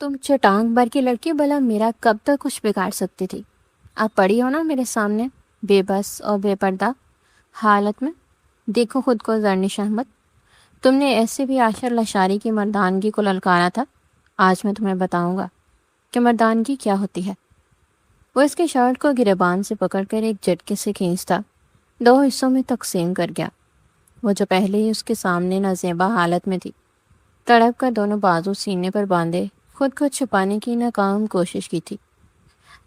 تم چٹانگ بھر کی لڑکی بھلا میرا کب تک کچھ بگاڑ سکتی تھی؟ آپ پڑی ہو نا میرے سامنے بے بس اور بے پردہ حالت میں. دیکھو خود کو زرنش احمد، تم نے ایسے بھی عاشر لشاری کی مردانگی کو للکارا تھا. آج میں تمہیں بتاؤں گا کہ مردانگی کیا ہوتی ہے. وہ اس کے شرٹ کو گریبان سے پکڑ کر ایک جھٹکے سے کھینچتا 2 حصوں میں تقسیم کر گیا. وہ جو پہلے ہی اس کے سامنے نازیبا حالت میں تھی، تڑپ کر دونوں بازو سینے پر باندھے خود کو چھپانے کی ناکام کوشش کی تھی.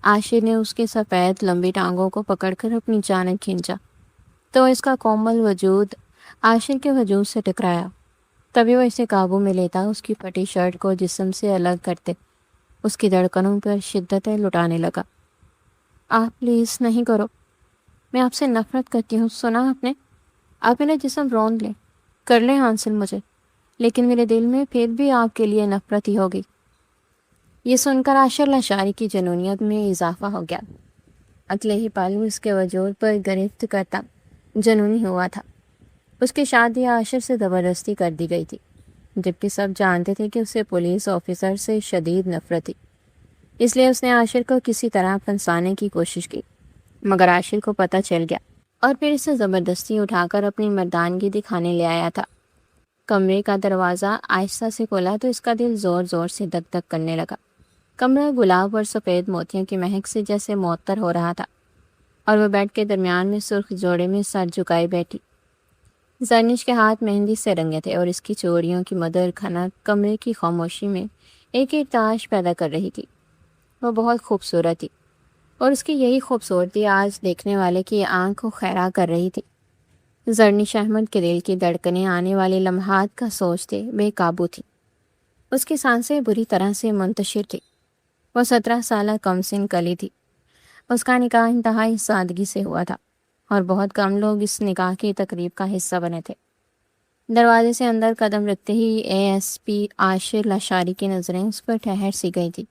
عاشر نے اس کے سفید لمبی ٹانگوں کو پکڑ کر اپنی جانب کھینچا تو اس کا کومل وجود عاشر کے وجود سے ٹکرایا. تبھی وہ اسے قابو میں لیتا اس کی پھٹی شرٹ کو جسم سے الگ کرتے اس کی دھڑکنوں پر شدتیں لٹانے لگا. آپ پلیز نہیں کرو، میں آپ سے نفرت کرتی ہوں. سنا آپ نے؟ آپ میرا جسم روند لیں، کر لیں حاصل مجھے، لیکن میرے دل میں پھر بھی آپ کے لیے نفرت ہی ہوگی. یہ سن کر عاشر لشاری کی جنونیت میں اضافہ ہو گیا. اگلے ہی پل اس کے وجود پر گرفت کرتا جنونی ہوا تھا. اس کی شادی عاشر سے زبردستی کر دی گئی تھی، جبکہ سب جانتے تھے کہ اسے پولیس آفیسر سے شدید نفرت تھی. اس لیے اس نے عاشر کو کسی طرح پھنسانے کی کوشش کی، مگر عاشر کو پتہ چل گیا اور پھر اسے زبردستی اٹھا کر اپنی مردانگی دکھانے لے آیا تھا. کمرے کا دروازہ آہستہ سے کھولا تو اس کا دل زور زور سے دک دک کرنے لگا. کمرہ گلاب اور سفید موتیوں کی مہک سے جیسے معطر ہو رہا تھا، اور وہ بیڈ کے درمیان میں سرخ جوڑے میں سر جھکائے بیٹھی. زرنش کے ہاتھ مہندی سے رنگے تھے اور اس کی چوڑیوں کی مدر کھنک کمرے کی خاموشی میں ایک ارتعاش پیدا کر رہی تھی. وہ بہت خوبصورت تھی اور اس کی یہی خوبصورتی آج دیکھنے والے کی آنکھ کو خیرہ کر رہی تھی. زرنش احمد کے دل کی دھڑکنیں آنے والے لمحات کا سوچتے بے قابو تھی. اس کی سانسیں بری طرح سے منتشر تھی. وہ 17 سالہ کم سن کلی تھی. اس کا نکاح انتہائی سادگی سے ہوا تھا اور بہت کم لوگ اس نکاح کی تقریب کا حصہ بنے تھے. دروازے سے اندر قدم رکھتے ہی اے ایس پی عاشر لشاری کی نظریں اس پر ٹھہر سی گئی تھی.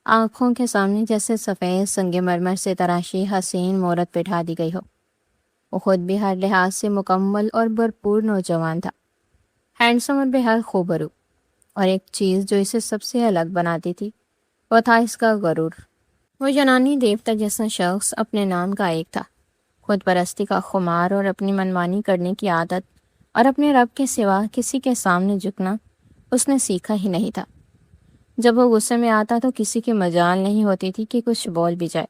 آنکھوں کے سامنے جیسے سفید سنگ مرمر سے تراشی حسین مورت بٹھا دی گئی ہو. وہ خود بھی ہر لحاظ سے مکمل اور بھرپور نوجوان تھا، ہینڈسم اور بہر خوبرو. اور ایک چیز جو اسے سب سے الگ بناتی تھی وہ تھا اس کا غرور. وہ یونانی دیوتا جیسا شخص اپنے نام کا ایک تھا. خود پرستی کا خمار اور اپنی منمانی کرنے کی عادت اور اپنے رب کے سوا کسی کے سامنے جھکنا اس نے سیکھا ہی نہیں تھا. جب وہ غصے میں آتا تو کسی کی مجال نہیں ہوتی تھی کہ کچھ بول بھی جائے.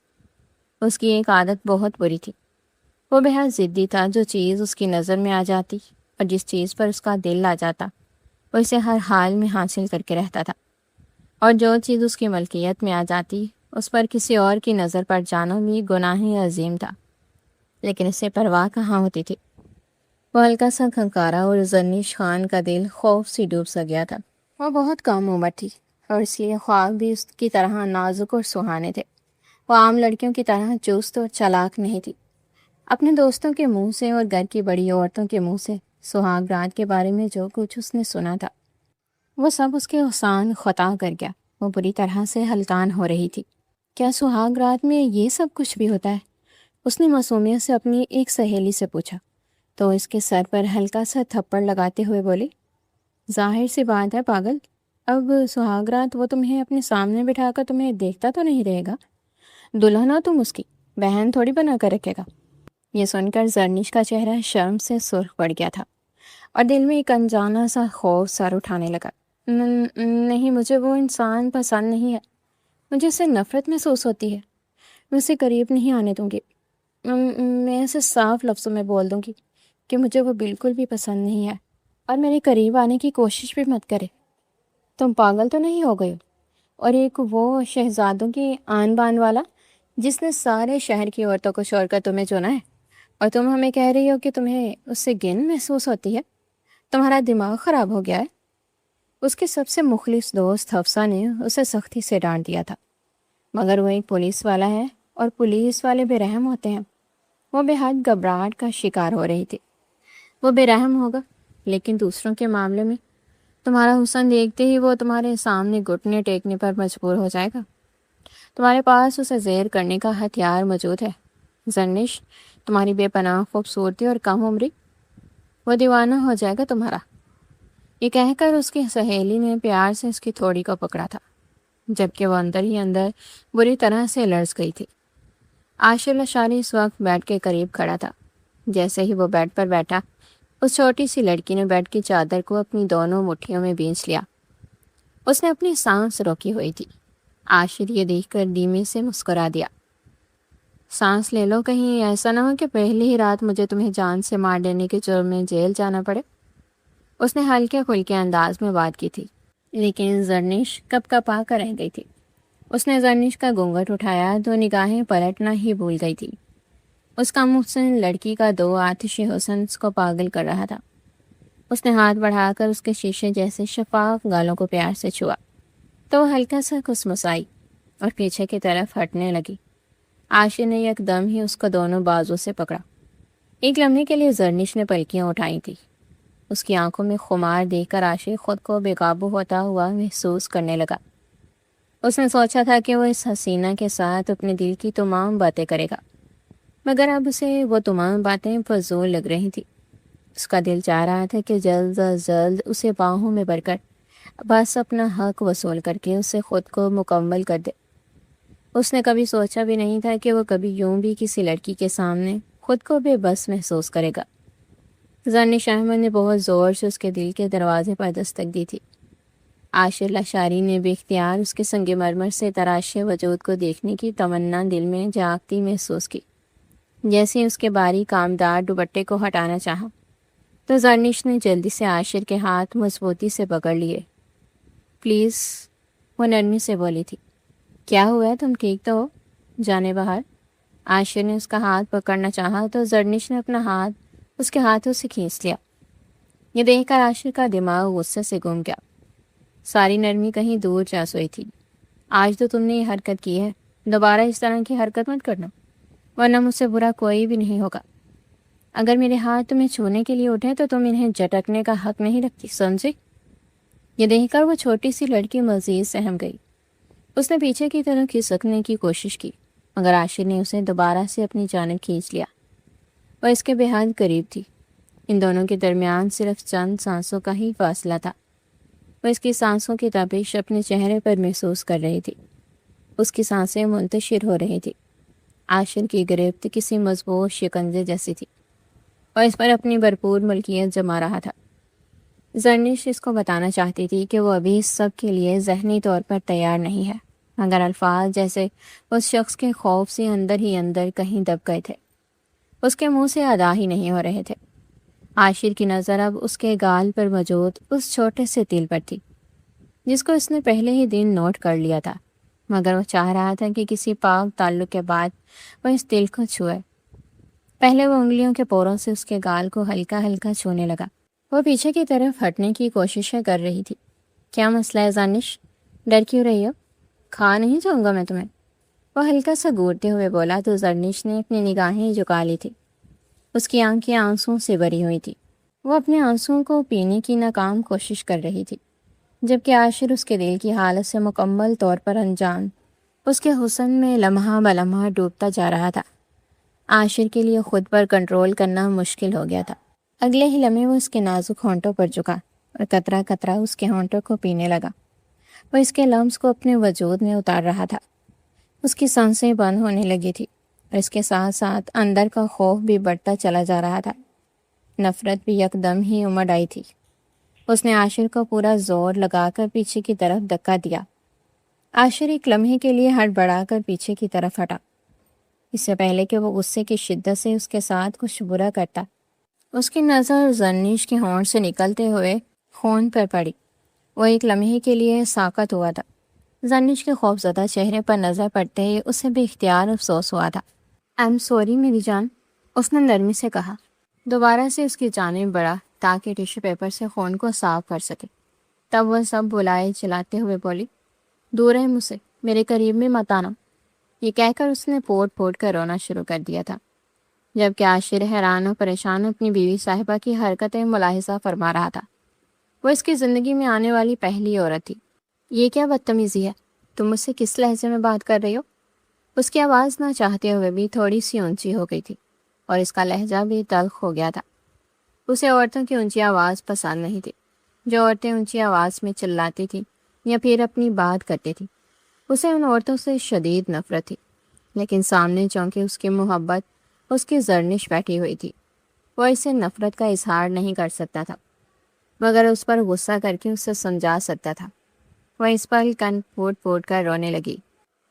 اس کی ایک عادت بہت بری تھی. وہ بہت ضدی تھا. جو چیز اس کی نظر میں آ جاتی اور جس چیز پر اس کا دل آ جاتا وہ اسے ہر حال میں حاصل کر کے رہتا تھا، اور جو چیز اس کی ملکیت میں آ جاتی اس پر کسی اور کی نظر پڑ جانا بھی گناہ عظیم تھا. لیکن اسے پرواہ کہاں ہوتی تھی. وہ ہلکا سا کھنکارا اور زرنش خان کا دل خوف سے ڈوب سا گیا تھا. وہ بہت کم عمر تھی اور اس لیے خواب بھی اس کی طرح نازک اور سہانے تھے. وہ عام لڑکیوں کی طرح چست اور چالاک نہیں تھی. اپنے دوستوں کے منہ سے اور گھر کی بڑی عورتوں کے منہ سے سہاگ رات کے بارے میں جو کچھ اس نے سنا تھا وہ سب اس کے احسان خطا کر گیا. وہ بری طرح سے ہلکان ہو رہی تھی. کیا سہاگ رات میں یہ سب کچھ بھی ہوتا ہے؟ اس نے معصومیت سے اپنی ایک سہیلی سے پوچھا تو اس کے سر پر ہلکا سا تھپڑ لگاتے ہوئے بولی، ظاہر سی بات ہے پاگل، اب سہاگ رات وہ تمہیں اپنے سامنے بٹھا کر تمہیں دیکھتا تو نہیں رہے گا. دلہنا تم اس کی بہن تھوڑی بنا کر رکھے گا. یہ سن کر زرنش کا چہرہ شرم سے سرخ پڑ گیا تھا اور دل میں ایک انجانا سا خوف سر اٹھانے لگا. نہیں، مجھے وہ انسان پسند نہیں ہے. مجھے اس سے نفرت محسوس ہوتی ہے. میں اسے قریب نہیں آنے دوں گی. میں اسے صاف لفظوں میں بول دوں گی کہ مجھے وہ بالکل بھی پسند نہیں ہے اور میرے قریب آنے کی کوشش بھی مت کرے. تم پاگل تو نہیں ہو گئے ہو؟ اور ایک وہ شہزادوں کی آن بان والا جس نے سارے شہر کی عورتوں کو چھوڑ کر تمہیں چنا ہے، اور تم ہمیں کہہ رہی ہو کہ تمہیں اس سے گن محسوس ہوتی ہے؟ تمہارا دماغ خراب ہو گیا ہے. اس کے سب سے مخلص دوست حفصہ نے اسے سختی سے ڈانٹ دیا تھا، مگر وہ ایک پولیس والا ہے اور پولیس والے بے رحم ہوتے ہیں. وہ بے حد گھبراہٹ کا شکار ہو رہی تھی. وہ بے رحم ہوگا لیکن دوسروں کے معاملے میں تمہارا حسن دیکھتے ہی وہ تمہارے سامنے گھٹنے ٹیکنے پر مجبور ہو جائے گا. تمہارے پاس اسے زیر کرنے کا ہتھیار موجود ہے. زرنش، تمہاری بے پناہ خوبصورتی اور کم عمری، وہ دیوانہ ہو جائے گا تمہارا. یہ کہہ کر اس کی سہیلی نے پیار سے اس کی تھوڑی کو پکڑا تھا جبکہ وہ اندر ہی اندر بری طرح سے لرز گئی تھی۔ عاشر لشاری اس وقت بیڈ کے قریب کھڑا تھا۔ جیسے ہی وہ بیڈ پر بیٹھا، اس چھوٹی سی لڑکی نے بیڈ کی چادر کو اپنی دونوں مٹھیوں میں بھینچ لیا۔ اس نے اپنی سانس روکی ہوئی تھی۔ عاشر یہ دیکھ کر دھیمے سے مسکرا دیا۔ سانس لے لو، کہیں ایسا نہ ہو کہ پہلی ہی رات مجھے تمہیں جان سے مار دینے کے جرم میں جیل جانا پڑے۔ اس نے ہلکے پھلکے انداز میں بات کی تھی، لیکن زرنش کپ کپا کر رہ گئی تھی۔ اس نے زرنش کا گھونگھٹ اٹھایا تو نگاہیں پلٹنا ہی بھول گئی تھی۔ اس کا محسن لڑکی کا دو آتشی حسن اس کو پاگل کر رہا تھا۔ اس نے ہاتھ بڑھا کر اس کے شیشے جیسے شفاف گالوں کو پیار سے چھوا تو وہ ہلکا سا کسمسائی اور پیچھے کی طرف ہٹنے لگی۔ عاشر نے یک دم ہی اس کو دونوں بازو سے پکڑا۔ ایک لمحے کے لیے زرنش نے پلکیاں اٹھائی تھی۔ اس کی آنکھوں میں خمار دیکھ کر عاشر خود کو بے قابو ہوتا ہوا محسوس کرنے لگا۔ اس نے سوچا تھا کہ وہ اس حسینہ کے ساتھ اپنے دل کی تمام باتیں کرے گا، مگر اب اسے وہ تمام باتیں فضول لگ رہی تھی۔ اس کا دل چاہ رہا تھا کہ جلد از جلد اسے باہوں میں بھر کر بس اپنا حق وصول کر کے اسے خود کو مکمل کر دے۔ اس نے کبھی سوچا بھی نہیں تھا کہ وہ کبھی یوں بھی کسی لڑکی کے سامنے خود کو بے بس محسوس کرے گا۔ زرنش احمد نے بہت زور سے اس کے دل کے دروازے پر دستک دی تھی۔ عاشر لشاری نے بے اختیار اس کے سنگ مرمر سے تراشے وجود کو دیکھنے کی تمنا دل میں جاگتی محسوس کی۔ جیسے اس کے باری کامدار دوپٹے کو ہٹانا چاہا تو زرنش نے جلدی سے عاشر کے ہاتھ مضبوطی سے پکڑ لیے۔ پلیز، وہ نرمی سے بولی تھی۔ کیا ہوا ہے، تم ٹھیک تو ہو؟ جانے باہر۔ عاشر نے اس کا ہاتھ پکڑنا چاہا تو زرنش نے اپنا ہاتھ اس کے ہاتھوں سے کھینچ لیا۔ یہ دیکھ کر عاشر کا دماغ غصے سے گم گیا۔ ساری نرمی کہیں دور جا سوئی تھی۔ آج تو تم نے یہ حرکت کی ہے، دوبارہ اس طرح کی حرکت مت کرنا، ورنہ مجھ سے برا کوئی بھی نہیں ہوگا۔ اگر میرے ہاتھ تمہیں چھونے کے لیے اٹھے تو تم انہیں جھٹکنے کا حق نہیں رکھتی، سمجھی؟ یہ دیکھ کر وہ چھوٹی سی لڑکی مزید سہم گئی۔ اس نے پیچھے کی طرف کھسکنے کی کوشش کی، مگر عاشر نے اسے دوبارہ سے اپنی جانب کھینچ لیا۔ وہ اس کے بے حد قریب تھی۔ ان دونوں کے درمیان صرف چند سانسوں کا ہی فاصلہ تھا۔ وہ اس کی سانسوں کی تپش اپنے چہرے پر محسوس کر رہی تھی۔ اس کی سانسیں منتشر ہو رہی تھی۔ عاشر کی گرفت کسی مضبوط شکنجے جیسی تھی اور اس پر اپنی بھرپور ملکیت جما رہا تھا۔ زرنش اس کو بتانا چاہتی تھی کہ وہ ابھی اس سب کے لیے ذہنی طور پر تیار نہیں ہے، مگر الفاظ جیسے اس شخص کے خوف سے اندر ہی اندر کہیں دب گئے تھے، اس کے منہ سے ادا ہی نہیں ہو رہے تھے۔ عاشر کی نظر اب اس کے گال پر موجود اس چھوٹے سے تل پر تھی جس کو اس نے پہلے ہی دن نوٹ کر لیا تھا، مگر وہ چاہ رہا تھا کہ کسی پاک تعلق کے بعد وہ اس تل کو چھوئے۔ پہلے وہ انگلیوں کے پوروں سے اس کے گال کو ہلکا ہلکا چھونے لگا۔ وہ پیچھے کی طرف ہٹنے کی کوششیں کر رہی تھی۔ کیا مسئلہ ہے زرنش؟ ڈر کیوں رہی ہو؟ کھا نہیں جاؤں گا میں تمہیں، وہ ہلکا سا گھورتے ہوئے بولا تو زرنش نے اپنی نگاہیں جھکا لی تھی۔ اس کی آنکھیں آنسوں سے بھری ہوئی تھی۔ وہ اپنے آنسوں کو پینے کی ناکام کوشش کر رہی تھی، جبکہ عاشر اس کے دل کی حالت سے مکمل طور پر انجان اس کے حسن میں لمحہ بلمحہ ڈوبتا جا رہا تھا۔ عاشر کے لیے خود پر کنٹرول کرنا مشکل ہو گیا تھا۔ اگلے ہی لمحے وہ اس کے نازک ہونٹوں پر جھکا اور قطرہ قطرہ اس کے ہونٹوں کو پینے لگا۔ وہ اس کے لمس کو اپنے وجود میں اتار رہا تھا۔ اس کی سانسیں بند ہونے لگی تھی اور اس کے ساتھ ساتھ اندر کا خوف بھی بڑھتا چلا جا رہا تھا۔ نفرت بھی یک دم ہی امڑ آئی تھی۔ اس نے عاشر کو پورا زور لگا کر پیچھے کی طرف دھکا دیا۔ عاشر ایک لمحے کے لیے ہڑبڑا کر پیچھے کی طرف ہٹا، اس سے پہلے کہ وہ غصے کی شدت سے اس کے ساتھ کچھ برا کرتا۔ اس کی نظر زرنش کے ہونٹ سے نکلتے ہوئے خون پر پڑی۔ وہ ایک لمحے کے لیے ساکت ہوا تھا۔ زرنش کے خوفزدہ چہرے پر نظر پڑتے ہی اسے بے اختیار افسوس ہوا تھا۔ آئی ایم سوری میری جان، اس نے نرمی سے کہا، دوبارہ سے اس کی جانب بڑھا تاکہ ٹیشو پیپر سے خون کو صاف کر سکے۔ تب وہ سب بلائے چلاتے ہوئے بولی، دور ہے مجھ سے، میرے قریب میں مت آنا۔ یہ کہہ کر اس نے پھوٹ پھوٹ کر رونا شروع کر دیا تھا، جبکہ عاشر حیران و پریشان اپنی بیوی صاحبہ کی حرکتیں ملاحظہ فرما رہا تھا۔ وہ اس کی زندگی میں آنے والی پہلی عورت تھی۔ یہ کیا بدتمیزی ہے؟ تم مجھ سے کس لہجے میں بات کر رہی ہو؟ اس کی آواز نہ چاہتے ہوئے بھی تھوڑی سی اونچی ہو گئی تھی اور اس کا لہجہ بھی تلخ ہو گیا تھا۔ اسے عورتوں کی اونچی آواز پسند نہیں تھی۔ جو عورتیں اونچی آواز میں چلاتی تھیں یا پھر اپنی بات کرتی تھیں اسے ان عورتوں سے شدید نفرت تھی، لیکن سامنے چونکہ اس کی محبت اس کی زرنش بیٹھی ہوئی تھی، وہ اسے نفرت کا اظہار نہیں کر سکتا تھا، مگر اس پر غصہ کر کے اسے سمجھا سکتا تھا۔ وہ اس پر کن پھوٹ پھوٹ کر رونے لگی۔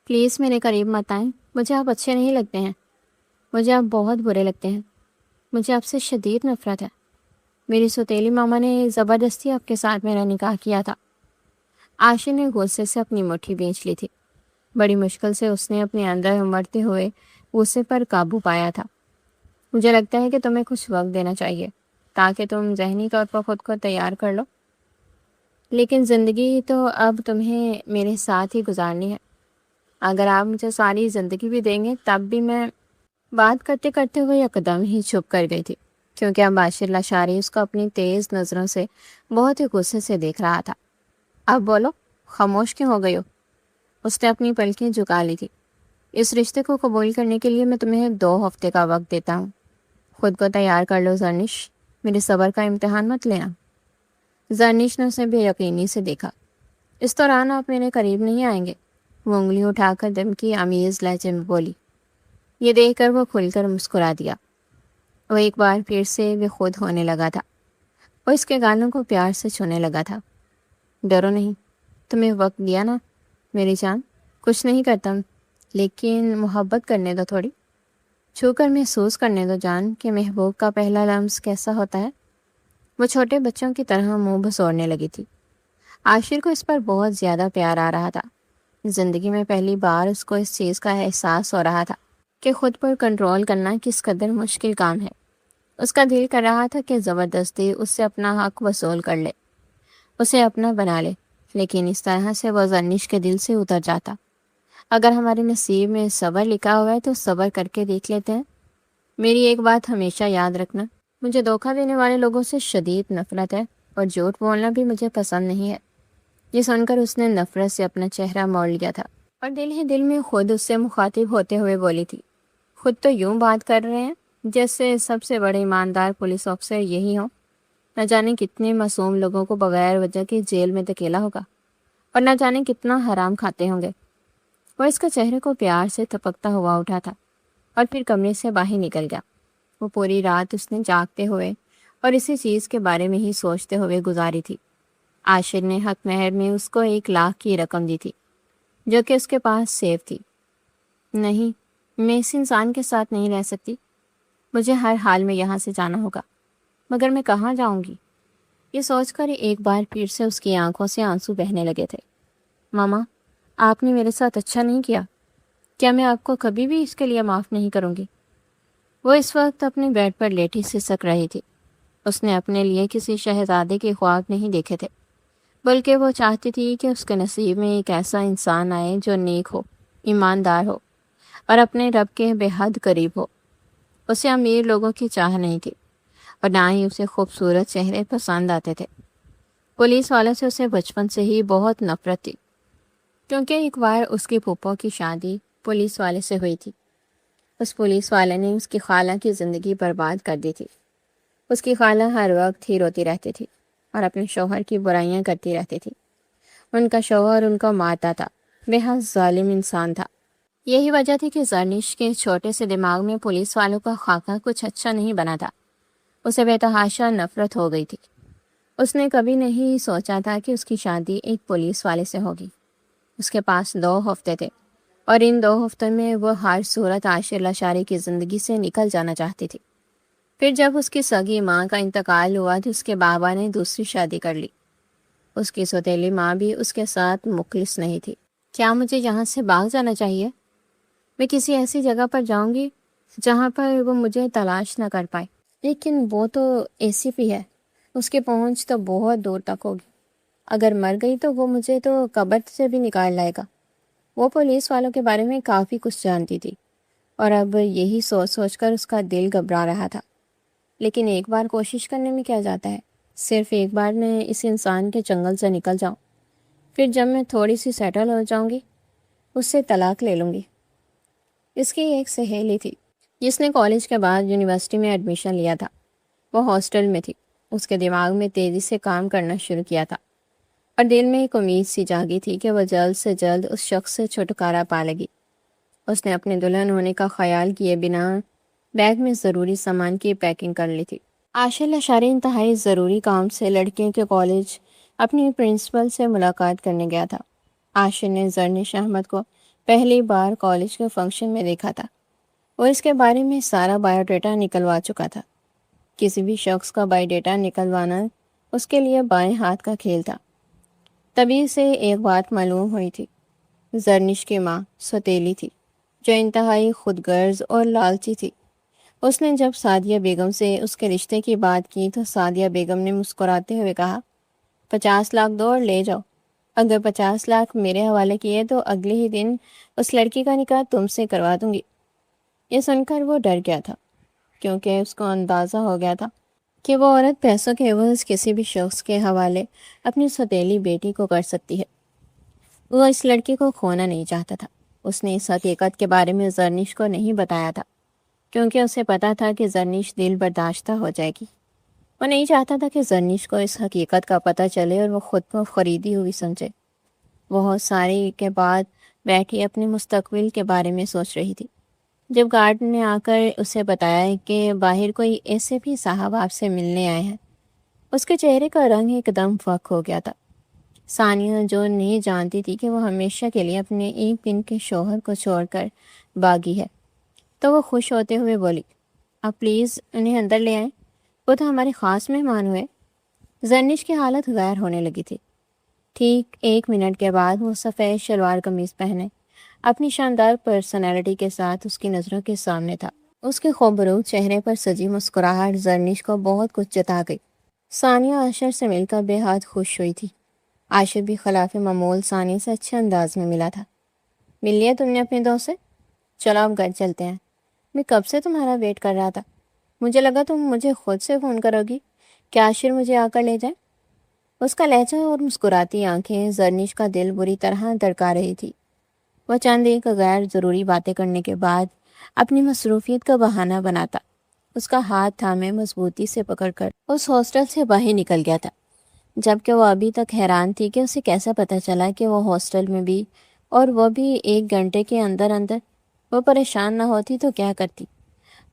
پلیز میرے قریب مت آئیں، مجھے آپ اچھے نہیں لگتے ہیں، مجھے آپ بہت برے لگتے ہیں، مجھے آپ سے شدید نفرت ہے۔ میری سوتیلی ماما نے زبردستی آپ کے ساتھ میرا نکاح کیا تھا۔ عاشر نے غصے سے اپنی مٹھی بھینچ لی تھی۔ بڑی مشکل سے اس نے اپنے اندر امڑتے ہوئے غصے پر قابو پایا تھا۔ مجھے لگتا ہے کہ تمہیں کچھ وقت دینا چاہیے تاکہ تم ذہنی طور پر خود کو تیار کر لو، لیکن زندگی تو اب تمہیں میرے ساتھ ہی گزارنی ہے۔ اگر آپ مجھے ساری زندگی بھی دیں گے تب بھی میں بات کرتے کرتے ہوئے یکدم ہی چھپ کر گئی تھی، کیونکہ اب عاشر لاشاری اس کو اپنی تیز نظروں سے بہت ہی غصے سے دیکھ رہا تھا۔ اب بولو، خاموش کیوں ہو گئی ہو؟ اس نے اپنی پلکیں جھکا لی تھی۔ اس رشتے کو قبول کرنے کے لیے میں تمہیں 2 ہفتے کا وقت دیتا ہوں۔ خود کو تیار کر لو زرنش، میرے صبر کا امتحان مت لینا۔ زرنش نے اسے بے یقینی سے دیکھا۔ اس دوران آپ میرے قریب نہیں آئیں گے، وہ انگلی اٹھا کر دھمکی آمیز لہجے میں بولی۔ یہ دیکھ کر وہ کھل کر مسکرا دیا۔ وہ ایک بار پھر سے بے خود ہونے لگا تھا۔ وہ اس کے گالوں کو پیار سے چھونے لگا تھا۔ ڈرو نہیں، تمہیں وقت دیا نا میری جان، کچھ نہیں کرتا، لیکن محبت کرنے دو، تھوڑی چھو کر محسوس کرنے دو جان کہ محبوب کا پہلا لمس کیسا ہوتا ہے۔ وہ چھوٹے بچوں کی طرح منہ بسوڑنے لگی تھی۔ عاشر کو اس پر بہت زیادہ پیار آ رہا تھا۔ زندگی میں پہلی بار اس کو اس چیز کا احساس ہو رہا تھا کہ خود پر کنٹرول کرنا کس قدر مشکل کام ہے۔ اس کا دل کر رہا تھا کہ زبردستی اس سے اپنا حق وصول کر لے، اسے اپنا بنا لے، لیکن اس طرح سے وہ زرنش کے دل سے اتر جاتا۔ اگر ہمارے نصیب میں صبر لکھا ہوا ہے تو صبر کر کے دیکھ لیتے ہیں۔ میری ایک بات ہمیشہ یاد رکھنا، مجھے دھوکہ دینے والے لوگوں سے شدید نفرت ہے، اور جھوٹ بولنا بھی مجھے پسند نہیں ہے۔ یہ سن کر اس نے نفرت سے اپنا چہرہ موڑ لیا تھا، اور دل ہی دل میں خود اس سے مخاطب ہوتے ہوئے بولی تھی، خود تو یوں بات کر رہے ہیں جیسے سب سے بڑے ایماندار پولیس افسر یہی ہوں۔ نہ جانے کتنے معصوم لوگوں کو بغیر وجہ کے جیل میں دھکیلا ہوگا، اور نہ جانے کتنا حرام کھاتے ہوں گے۔ وہ اس کے چہرے کو پیار سے تھپکتا ہوا اٹھا تھا، اور پھر کمرے سے باہر نکل گیا۔ وہ پوری رات اس نے جاگتے ہوئے اور اسی چیز کے بارے میں ہی سوچتے ہوئے گزاری تھی۔ عاشر نے حق مہر میں اس کو 1,00,000 کی رقم دی تھی، جو کہ اس کے پاس سیف تھی۔ نہیں، میں اس انسان کے ساتھ نہیں رہ سکتی، مجھے ہر حال میں یہاں سے جانا ہوگا، مگر میں کہاں جاؤں گی؟ یہ سوچ کر ایک بار پھر سے اس کی آنکھوں سے آنسو بہنے لگے تھے۔ ماما، آپ نے میرے ساتھ اچھا نہیں کیا، کیا میں آپ کو کبھی بھی اس کے لیے معاف نہیں کروں گی؟ وہ اس وقت اپنے بیڈ پر لیٹی سسک رہی تھی۔ اس نے اپنے لیے کسی شہزادے کے خواب نہیں دیکھے تھے، بلکہ وہ چاہتی تھی کہ اس کے نصیب میں ایک ایسا انسان آئے جو نیک ہو، ایماندار ہو، اور اپنے رب کے بے حد قریب ہو۔ اسے امیر لوگوں کی چاہ نہیں تھی، اور نہ ہی اسے خوبصورت چہرے پسند آتے تھے۔ پولیس والوں سے اسے بچپن سے ہی بہت نفرت تھی، کیونکہ ایک بار اس کی پھوپھو کی شادی پولیس والے سے ہوئی تھی۔ اس پولیس والے نے اس کی خالہ کی زندگی برباد کر دی تھی۔ اس کی خالہ ہر وقت ہی روتی رہتی تھی اور اپنے شوہر کی برائیاں کرتی رہتی تھی۔ ان کا شوہر ان کو مارتا تھا، بے حد ظالم انسان تھا۔ یہی وجہ تھی کہ زرنش کے چھوٹے سے دماغ میں پولیس والوں کا خاکہ کچھ اچھا نہیں بنا تھا۔ اسے بے تحاشا نفرت ہو گئی تھی۔ اس نے کبھی نہیں سوچا تھا کہ اس کی شادی ایک پولیس والے سے ہوگی۔ اس کے پاس 2 ہفتے تھے، اور ان 2 ہفتوں میں وہ ہر صورت عاشر لاشاری کی زندگی سے نکل جانا چاہتی تھی۔ پھر جب اس کی سگی ماں کا انتقال ہوا تو اس کے بابا نے دوسری شادی کر لی۔ اس کی سوتیلی ماں بھی اس کے ساتھ مخلص نہیں تھی۔ کیا مجھے یہاں سے بھاگ جانا چاہیے؟ میں کسی ایسی جگہ پر جاؤں گی جہاں پر وہ مجھے تلاش نہ کر پائے، لیکن وہ تو ACP ہے، اس کی پہنچ تو بہت دور تک ہوگی۔ اگر مر گئی تو وہ مجھے تو قبر سے بھی نکال لائے گا۔ وہ پولیس والوں کے بارے میں کافی کچھ جانتی تھی، اور اب یہی سوچ سوچ کر اس کا دل گھبرا رہا تھا۔ لیکن ایک بار کوشش کرنے میں کیا جاتا ہے، صرف ایک بار میں اس انسان کے چنگل سے نکل جاؤں، پھر جب میں تھوڑی سی سیٹل ہو جاؤں گی اس سے طلاق لے لوں گی۔ اس کی ایک سہیلی تھی جس نے کالج کے بعد یونیورسٹی میں ایڈمیشن لیا تھا۔ وہ ہاسٹل میں تھی۔ اس کے دماغ میں تیزی سے کام کرنا شروع کیا تھا۔ اور دل میں ایک امید سی جاگی تھی کہ وہ جلد سے جلد اس شخص سے چھٹکارا پا لگی۔ اس نے اپنے دلہن ہونے کا خیال کیے بنا بیگ میں ضروری سامان کی پیکنگ کر لی تھی۔ عاشر لشاری انتہائی ضروری کام سے لڑکیوں کے کالج اپنی پرنسپل سے ملاقات کرنے گیا تھا۔ عاشر نے زرنش احمد کو پہلی بار کالج کے فنکشن میں دیکھا تھا۔ وہ اس کے بارے میں سارا بایو ڈیٹا نکلوا چکا تھا۔ کسی بھی شخص کا بایو ڈیٹا نکلوانا اس کے لیے بائیں ہاتھ کا کھیل تھا۔ تبھی اسے ایک بات معلوم ہوئی تھی۔ زرنش کی ماں سوتیلی تھی، جو انتہائی خود غرض اور لالچی تھی۔ اس نے جب سعدیہ بیگم سے اس کے رشتے کی بات کی تو سعدیہ بیگم نے مسکراتے ہوئے کہا، 50 لاکھ دو اور لے جاؤ۔ اگر 50 لاکھ میرے حوالے کیے تو اگلے ہی دن اس لڑکی کا نکاح تم سے کروا دوں گی۔ یہ سن کر وہ ڈر گیا تھا، کیونکہ اس کو اندازہ ہو گیا تھا کہ وہ عورت پیسوں کے عوض کسی بھی شخص کے حوالے اپنی سوتیلی بیٹی کو کر سکتی ہے۔ وہ اس لڑکی کو کھونا نہیں چاہتا تھا۔ اس نے اس حقیقت کے بارے میں زرنش کو نہیں بتایا تھا، کیونکہ اسے پتا تھا کہ زرنش دل برداشتہ ہو جائے گی۔ وہ نہیں چاہتا تھا کہ زرنش کو اس حقیقت کا پتہ چلے اور وہ خود کو خریدی ہوئی سمجھے۔ بہت سارے کے بعد بیٹھی اپنے مستقبل کے بارے میں سوچ رہی تھی، جب گارڈ نے آ کر اسے بتایا کہ باہر کوئی ایسے بھی صاحب آپ سے ملنے آئے ہیں۔ اس کے چہرے کا رنگ ایک دم فک ہو گیا تھا۔ ثانیہ جو نہیں جانتی تھی کہ وہ ہمیشہ کے لیے اپنے ایک دن کے شوہر کو چھوڑ کر باغی ہے، تو وہ خوش ہوتے ہوئے بولی، آپ پلیز انہیں اندر لے آئیں، وہ تو ہمارے خاص مہمان ہوئے۔ زرنش کی حالت غیر ہونے لگی تھی۔ ٹھیک 1 منٹ کے بعد وہ سفید شلوار قمیض پہنے اپنی شاندار پرسنالٹی کے ساتھ اس کی نظروں کے سامنے تھا۔ اس کے خوبرو چہرے پر سجی مسکراہٹ زرنش کو بہت کچھ جتا گئی۔ ثانیہ عاشر سے مل کر بے حد خوش ہوئی تھی۔ عاشر بھی خلاف معمول ثانیہ سے اچھے انداز میں ملا تھا۔ مل لیا تم نے اپنے دوست سے؟ چلو اب گھر چلتے ہیں، میں کب سے تمہارا ویٹ کر رہا تھا۔ مجھے لگا تم مجھے خود سے فون کرو گی کہ عاشر مجھے آ کر لے جائے۔ اس کا لہجہ اور مسکراتی آنکھیں زرنش کا دل بری طرح دھڑکا رہی تھی۔ وہ چند ایک غیر ضروری باتیں کرنے کے بعد اپنی مصروفیت کا بہانہ بناتا اس کا ہاتھ تھامے مضبوطی سے پکڑ کر اس ہاسٹل سے باہر نکل گیا تھا، جبکہ وہ ابھی تک حیران تھی کہ اسے کیسا پتہ چلا کہ وہ ہاسٹل میں بھی، اور وہ بھی 1 گھنٹے کے اندر اندر۔ وہ پریشان نہ ہوتی تو کیا کرتی؟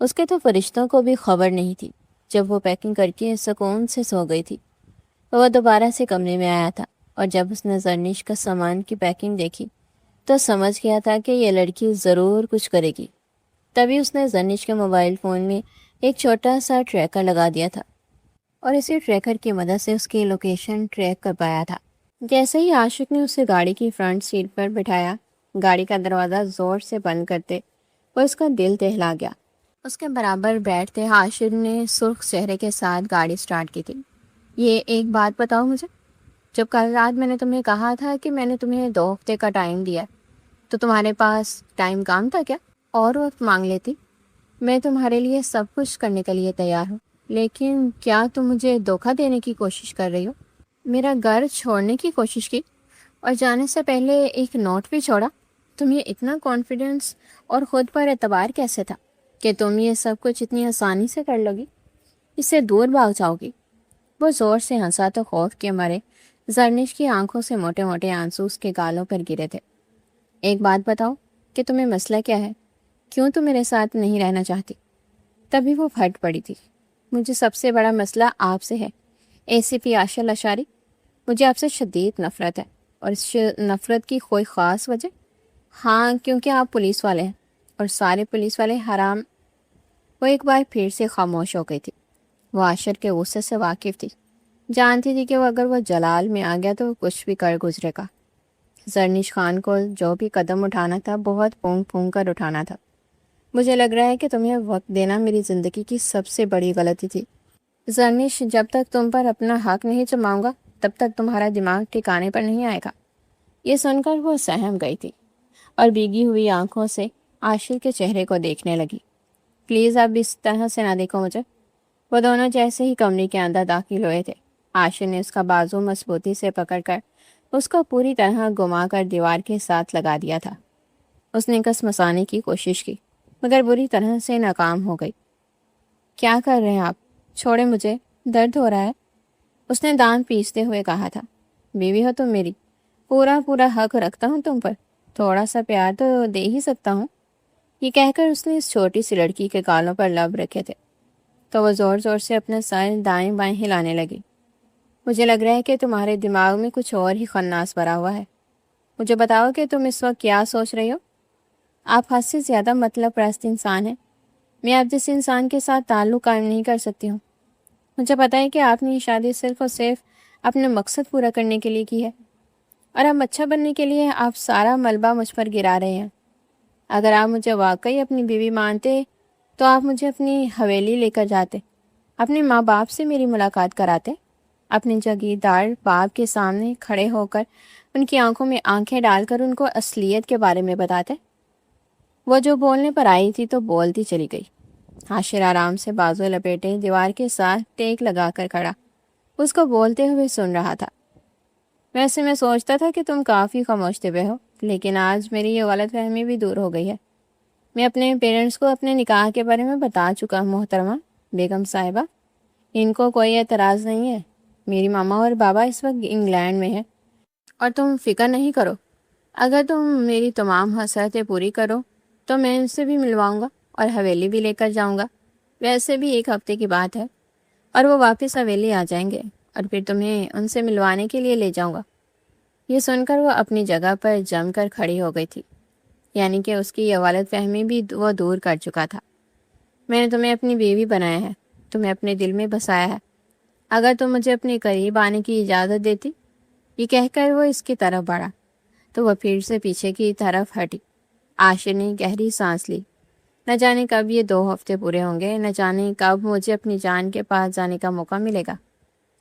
اس کے تو فرشتوں کو بھی خبر نہیں تھی۔ جب وہ پیکنگ کر کے سکون سے سو گئی تھی، وہ دوبارہ سے کمرے میں آیا تھا، اور جب اس نے زرنش کا سامان کی پیکنگ دیکھی تو سمجھ گیا تھا کہ یہ لڑکی ضرور کچھ کرے گی۔ تبھی اس نے زرنش کے موبائل فون میں ایک چھوٹا سا ٹریکر لگا دیا تھا، اور اسی ٹریکر کی مدد سے اس کی لوکیشن ٹریک کر پایا تھا۔ جیسے ہی عاشق نے اسے گاڑی کی فرنٹ سیٹ پر بٹھایا، گاڑی کا دروازہ زور سے بند کرتے وہ اس کا دل دہلا گیا۔ اس کے برابر بیٹھتے عاشق نے سرخ چہرے کے ساتھ گاڑی سٹارٹ کی تھی۔ یہ ایک بات بتاؤ مجھے، جب کل رات میں نے تمہیں کہا تھا کہ میں نے تمہیں 2 ہفتے کا ٹائم دیا، تو تمہارے پاس ٹائم کام تھا کیا؟ اور وقت مانگ لیتی۔ میں تمہارے لیے سب کچھ کرنے کے لیے تیار ہوں، لیکن کیا تم مجھے دھوکہ دینے کی کوشش کر رہی ہو؟ میرا گھر چھوڑنے کی کوشش کی، اور جانے سے پہلے ایک نوٹ بھی چھوڑا۔ تمہیں اتنا کانفیڈنس اور خود پر اعتبار کیسے تھا کہ تم یہ سب کچھ اتنی آسانی سے کر لو گی، اس سے دور بھاگ جاؤ گی؟ وہ زور سے ہنسا تو خوف کے مارے زرنش کی آنکھوں سے موٹے موٹے آنسو اس کے گالوں پر گرے تھے۔ ایک بات بتاؤ کہ تمہیں مسئلہ کیا ہے؟ کیوں تم میرے ساتھ نہیں رہنا چاہتی؟ تبھی وہ پھٹ پڑی تھی۔ مجھے سب سے بڑا مسئلہ آپ سے ہے ACP عاشر لشاری۔ مجھے آپ سے شدید نفرت ہے، اور اس نفرت کی کوئی خاص وجہ؟ ہاں، کیونکہ آپ پولیس والے ہیں، اور سارے پولیس والے حرام۔ وہ ایک بار پھر سے خاموش ہو گئی تھی۔ وہ عاشر کے غصے سے واقف تھی، جانتی تھی کہ اگر وہ جلال میں آ گیا تو وہ کچھ بھی کر گزرے گا۔ زرنش خان کو جو بھی قدم اٹھانا تھا بہت پھونک پھونک کر اٹھانا تھا۔ مجھے لگ رہا ہے کہ تمہیں وقت دینا میری زندگی کی سب سے بڑی غلطی تھی۔ زرنش، جب تک تم پر اپنا حق نہیں جماؤں گا تب تک تمہارا دماغ ٹھکانے پر نہیں آئے گا۔ یہ سن کر وہ سہم گئی تھی، اور بھیگی ہوئی آنکھوں سے عاشر کے چہرے کو دیکھنے لگی۔ پلیز اب اس طرح سے نہ دیکھو مجھے۔ وہ دونوں جیسے ہی کمرے کے اندر داخل ہوئے تھے، عاشر نے اس کا بازو مضبوطی سے پکڑ کر اس کو پوری طرح گھما کر دیوار کے ساتھ لگا دیا تھا۔ اس نے کس مسانے کی کوشش کی، مگر بری طرح سے ناکام ہو گئی۔ کیا کر رہے ہیں آپ؟ چھوڑے مجھے، درد ہو رہا ہے، اس نے دانت پیستے ہوئے کہا تھا۔ بیوی ہو تم میری، پورا پورا حق رکھتا ہوں تم پر، تھوڑا سا پیار تو دے ہی سکتا ہوں۔ یہ کہہ کر اس نے اس چھوٹی سی لڑکی کے گالوں پر لب رکھے تھے تو وہ زور زور سے اپنا سر دائیں بائیں ہلانے لگی۔ مجھے لگ رہا ہے کہ تمہارے دماغ میں کچھ اور ہی خناس بھرا ہوا ہے۔ مجھے بتاؤ کہ تم اس وقت کیا سوچ رہی ہو؟ آپ حد سے زیادہ مطلب پرست انسان ہیں۔ میں اب جس انسان کے ساتھ تعلق قائم نہیں کر سکتی ہوں۔ مجھے پتہ ہے کہ آپ نے یہ شادی صرف اور صرف اپنے مقصد پورا کرنے کے لیے کی ہے، اور اب اچھا بننے کے لیے آپ سارا ملبہ مجھ پر گرا رہے ہیں۔ اگر آپ مجھے واقعی اپنی بیوی مانتے تو آپ مجھے اپنی حویلی لے کر جاتے، اپنے ماں باپ سے میری ملاقات کراتے، اپنے جاگیردار باپ کے سامنے کھڑے ہو کر ان کی آنکھوں میں آنکھیں ڈال کر ان کو اصلیت کے بارے میں بتاتے۔ وہ جو بولنے پر آئی تھی تو بولتی چلی گئی۔ عاشر آرام سے بازو لپیٹے دیوار کے ساتھ ٹیک لگا کر کھڑا اس کو بولتے ہوئے سن رہا تھا۔ ویسے میں سوچتا تھا کہ تم کافی خاموش طبع ہو، لیکن آج میری یہ غلط فہمی بھی دور ہو گئی ہے۔ میں اپنے پیرنٹس کو اپنے نکاح کے بارے میں بتا چکا ہوں محترمہ بیگم صاحبہ، ان کو کوئی اعتراض نہیں ہے۔ میری ماما اور بابا اس وقت انگلینڈ میں ہیں، اور تم فکر نہیں کرو، اگر تم میری تمام حسرتیں پوری کرو تو میں ان سے بھی ملواؤں گا اور حویلی بھی لے کر جاؤں گا۔ ویسے بھی ایک ہفتے کی بات ہے اور وہ واپس حویلی آ جائیں گے، اور پھر تمہیں ان سے ملوانے کے لیے لے جاؤں گا۔ یہ سن کر وہ اپنی جگہ پر جم کر کھڑی ہو گئی تھی، یعنی کہ اس کی یہ غلط فہمی بھی وہ دور کر چکا تھا۔ میں نے تمہیں اپنی بیوی بنایا ہے، تمہیں اپنے دل میں بسایا ہے، اگر تم مجھے اپنے قریب آنے کی اجازت دیتی۔ یہ کہہ کر وہ اس کی طرف بڑھا تو وہ پھر سے پیچھے کی طرف ہٹی۔ عاشر نے گہری سانس لی۔ نہ جانے کب یہ 2 ہفتے پورے ہوں گے، نہ جانے کب مجھے اپنی جان کے پاس جانے کا موقع ملے گا۔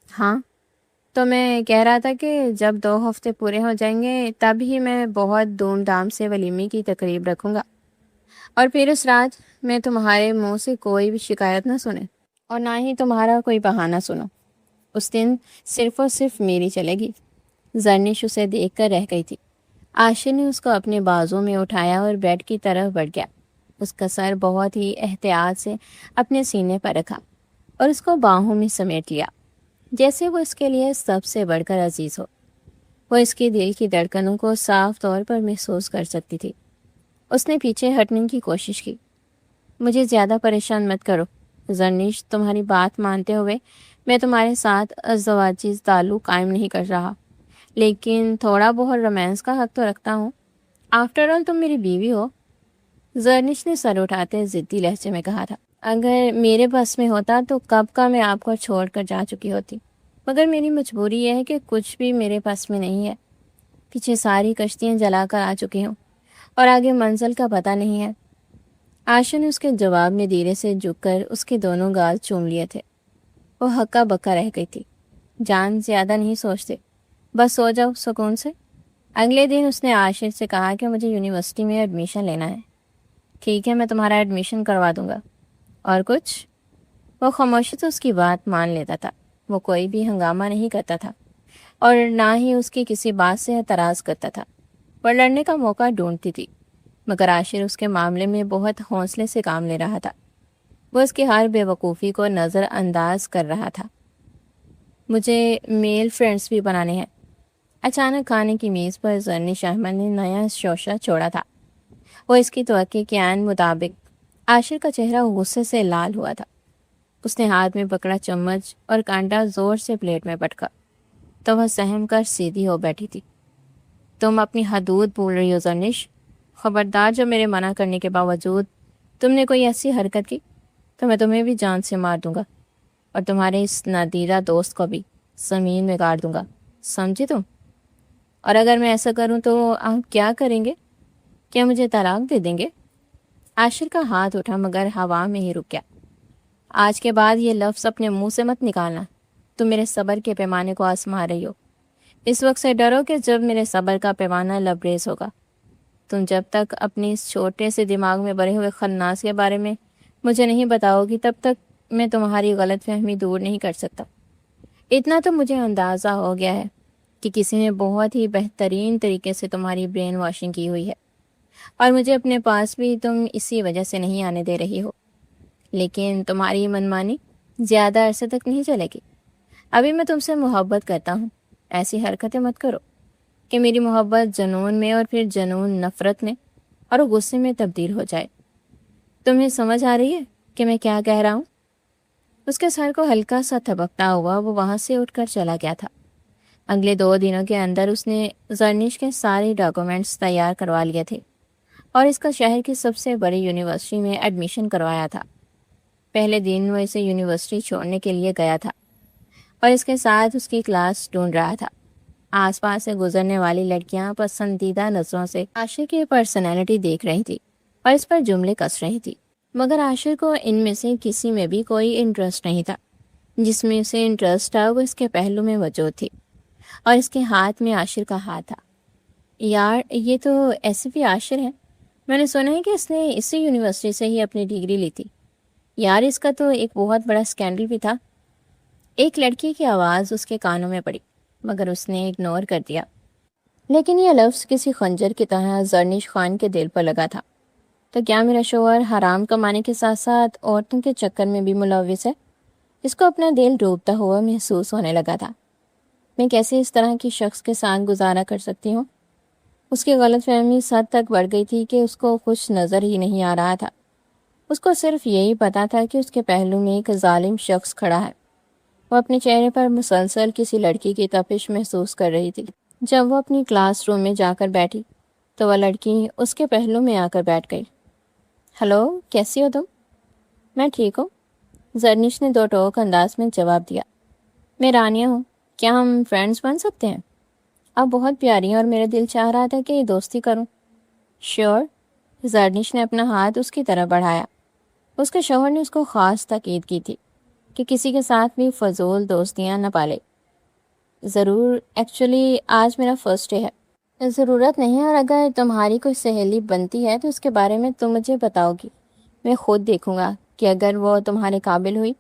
ہاں تو میں کہہ رہا تھا کہ جب 2 ہفتے پورے ہو جائیں گے تب ہی میں بہت دھوم دھام سے ولیمے کی تقریب رکھوں گا، اور پھر اس رات میں تمہارے منہ سے کوئی بھی شکایت نہ سنے اور نہ ہی تمہارا کوئی بہانہ سنو۔ اس دن صرف اور صرف میری چلے گی۔ زرنش اسے دیکھ کر رہ گئی تھی۔ عاشر نے اس کو اپنے بازوں میں اٹھایا اور بیڈ کی طرف بڑھ گیا۔ اس کا سر بہت ہی احتیاط سے اپنے سینے پر رکھا اور اس کو باہوں میں سمیٹ لیا، جیسے وہ اس کے لیے سب سے بڑھ کر عزیز ہو۔ وہ اس کے دل کی دھڑکنوں کو صاف طور پر محسوس کر سکتی تھی۔ اس نے پیچھے ہٹنے کی کوشش کی۔ مجھے زیادہ پریشان مت کرو زرنش، تمہاری بات مانتے ہوئے میں تمہارے ساتھ ازدواجی تعلق قائم نہیں کر رہا، لیکن تھوڑا بہت رومانس کا حق تو رکھتا ہوں۔ آفٹر آل تم میری بیوی ہو۔ زرنش نے سر اٹھاتے ضدی لہجے میں کہا تھا۔ اگر میرے بس میں ہوتا تو کب کا میں آپ کو چھوڑ کر جا چکی ہوتی، مگر میری مجبوری یہ ہے کہ کچھ بھی میرے پاس میں نہیں ہے۔ پیچھے ساری کشتیاں جلا کر آ چکی ہوں اور آگے منزل کا پتہ نہیں ہے۔ عاشر نے اس کے جواب میں دھیرے سے جھک کر اس کے دونوں گال چوم لیے تھے۔ وہ ہکا بکا رہ گئی تھی۔ جان زیادہ نہیں سوچتے، بس سو جاؤ سکون سے۔ اگلے دن اس نے عاشر سے کہا کہ مجھے یونیورسٹی میں ایڈمیشن لینا ہے۔ ٹھیک ہے، میں تمہارا ایڈمیشن کروا دوں گا۔ اور کچھ؟ وہ خاموشی سے اس کی بات مان لیتا تھا۔ وہ کوئی بھی ہنگامہ نہیں کرتا تھا اور نہ ہی اس کی کسی بات سے اعتراض کرتا تھا۔ وہ لڑنے کا موقع ڈھونڈتی تھی، مگر عاشر اس کے معاملے میں بہت حوصلے سے کام لے رہا تھا۔ وہ اس کی ہر بے وقوفی کو نظر انداز کر رہا تھا۔ مجھے میل فرینڈس بھی بنانے ہیں۔ اچانک کھانے کی میز پر زرنش احمد نے نیا شوشہ چھوڑا تھا۔ وہ اس کی توقع کے عین مطابق عاشر کا چہرہ غصے سے لال ہوا تھا۔ اس نے ہاتھ میں پکڑا چمچ اور کانٹا زور سے پلیٹ میں پٹکا تو وہ سہم کر سیدھی ہو بیٹھی تھی۔ تم اپنی حدود بھول رہی ہو زرنش، خبردار جو میرے منع کرنے کے باوجود تم نے کوئی ایسی حرکت کی تو میں تمہیں بھی جان سے مار دوں گا اور تمہارے اس نادیدہ دوست کو بھی زمین میں گاڑ دوں گا، سمجھی تم؟ اور اگر میں ایسا کروں تو آپ کیا کریں گے؟ کیا مجھے طلاق دے دیں گے؟ عاشر کا ہاتھ اٹھا مگر ہوا میں ہی رک گیا۔ آج کے بعد یہ لفظ اپنے منہ سے مت نکالنا، تم میرے صبر کے پیمانے کو آزما رہی ہو۔ اس وقت سے ڈرو کہ جب میرے صبر کا پیمانہ لبریز ہوگا، تم جب تک اپنی اس چھوٹے سے دماغ میں بھرے ہوئے خناس کے بارے میں مجھے نہیں بتاؤ گی، تب تک میں تمہاری غلط فہمی دور نہیں کر سکتا۔ اتنا تو مجھے اندازہ ہو گیا ہے کہ کسی نے بہت ہی بہترین طریقے سے تمہاری برین واشنگ کی ہوئی ہے، اور مجھے اپنے پاس بھی تم اسی وجہ سے نہیں آنے دے رہی ہو۔ لیکن تمہاری منمانی زیادہ عرصے تک نہیں چلے گی۔ ابھی میں تم سے محبت کرتا ہوں، ایسی حرکتیں مت کرو کہ میری محبت جنون میں اور پھر جنون نفرت میں اور غصے میں تبدیل ہو جائے۔ تمہیں سمجھ آ رہی ہے کہ میں کیا کہہ رہا ہوں؟ اس کے سر کو ہلکا سا تھبکتا ہوا وہ وہاں سے اٹھ کر چلا گیا تھا۔ اگلے 2 دنوں کے اندر اس نے زرنش کے سارے ڈاکومنٹس تیار کروا لیے تھے اور اس کا شہر کی سب سے بڑی یونیورسٹی میں ایڈمیشن کروایا تھا۔ پہلے دن وہ اسے یونیورسٹی چھوڑنے کے لیے گیا تھا اور اس کے ساتھ اس کی کلاس ڈھونڈ رہا تھا۔ آس پاس سے گزرنے والی لڑکیاں پسندیدہ نظروں سے عاشر کی پرسنالٹی دیکھ رہی تھی اور اس پر جملے کس رہی تھی، مگر عاشر کو ان میں سے کسی میں بھی کوئی انٹرسٹ نہیں تھا۔ جس میں اسے انٹرسٹ تھا وہ اس کے پہلو میں موجود تھی اور اس کے ہاتھ میں عاشر کا ہاتھ تھا۔ یار یہ تو ایسے بھی عاشر ہے، میں نے سنا ہے کہ اس نے اسی یونیورسٹی سے ہی اپنی ڈگری لی تھی۔ یار اس کا تو ایک بہت بڑا اسکینڈل بھی تھا۔ ایک لڑکی کی آواز اس کے کانوں میں پڑی مگر اس نے اگنور کر دیا، لیکن یہ لفظ کسی خنجر کی طرح زرنش خان کے دل پر لگا تھا۔ تو کیا میرا شوہر حرام کمانے کے ساتھ ساتھ عورتوں کے چکر میں بھی ملوث ہے؟ اس کو اپنا دل ڈوبتا ہوا محسوس ہونے لگا تھا۔ میں کیسے اس طرح کی شخص کے ساتھ گزارا کر سکتی ہوں؟ اس کی غلط فہمی اس حد تک بڑھ گئی تھی کہ اس کو خوش نظر ہی نہیں آ رہا تھا۔ اس کو صرف یہی پتا تھا کہ اس کے پہلو میں ایک ظالم شخص کھڑا ہے۔ وہ اپنے چہرے پر مسلسل کسی لڑکی کی تپش محسوس کر رہی تھی۔ جب وہ اپنی کلاس روم میں جا کر بیٹھی تو وہ لڑکی اس کے پہلو میں آ کر بیٹھ گئی۔ ہلو، کیسی ہو تم؟ میں ٹھیک ہوں، زرنش نے 2 ٹوک انداز میں جواب دیا۔ میں رانیہ ہوں، کیا ہم فرینڈز بن سکتے ہیں؟ آپ بہت پیاری ہیں اور میرا دل چاہ رہا تھا کہ دوستی کروں۔ شیور، زرنش نے اپنا ہاتھ اس کی طرف بڑھایا۔ اس کے شوہر نے اس کو خاص تاکید کی تھی کہ کسی کے ساتھ بھی فضول دوستیاں نہ پالے۔ ضرور، ایکچولی آج میرا فرسٹ ڈے ہے۔ ضرورت نہیں ہے، اور اگر تمہاری کوئی سہیلی بنتی ہے تو اس کے بارے میں تم مجھے بتاؤ گی۔ میں خود دیکھوں گا کہ اگر وہ تمہارے قابل ہوئی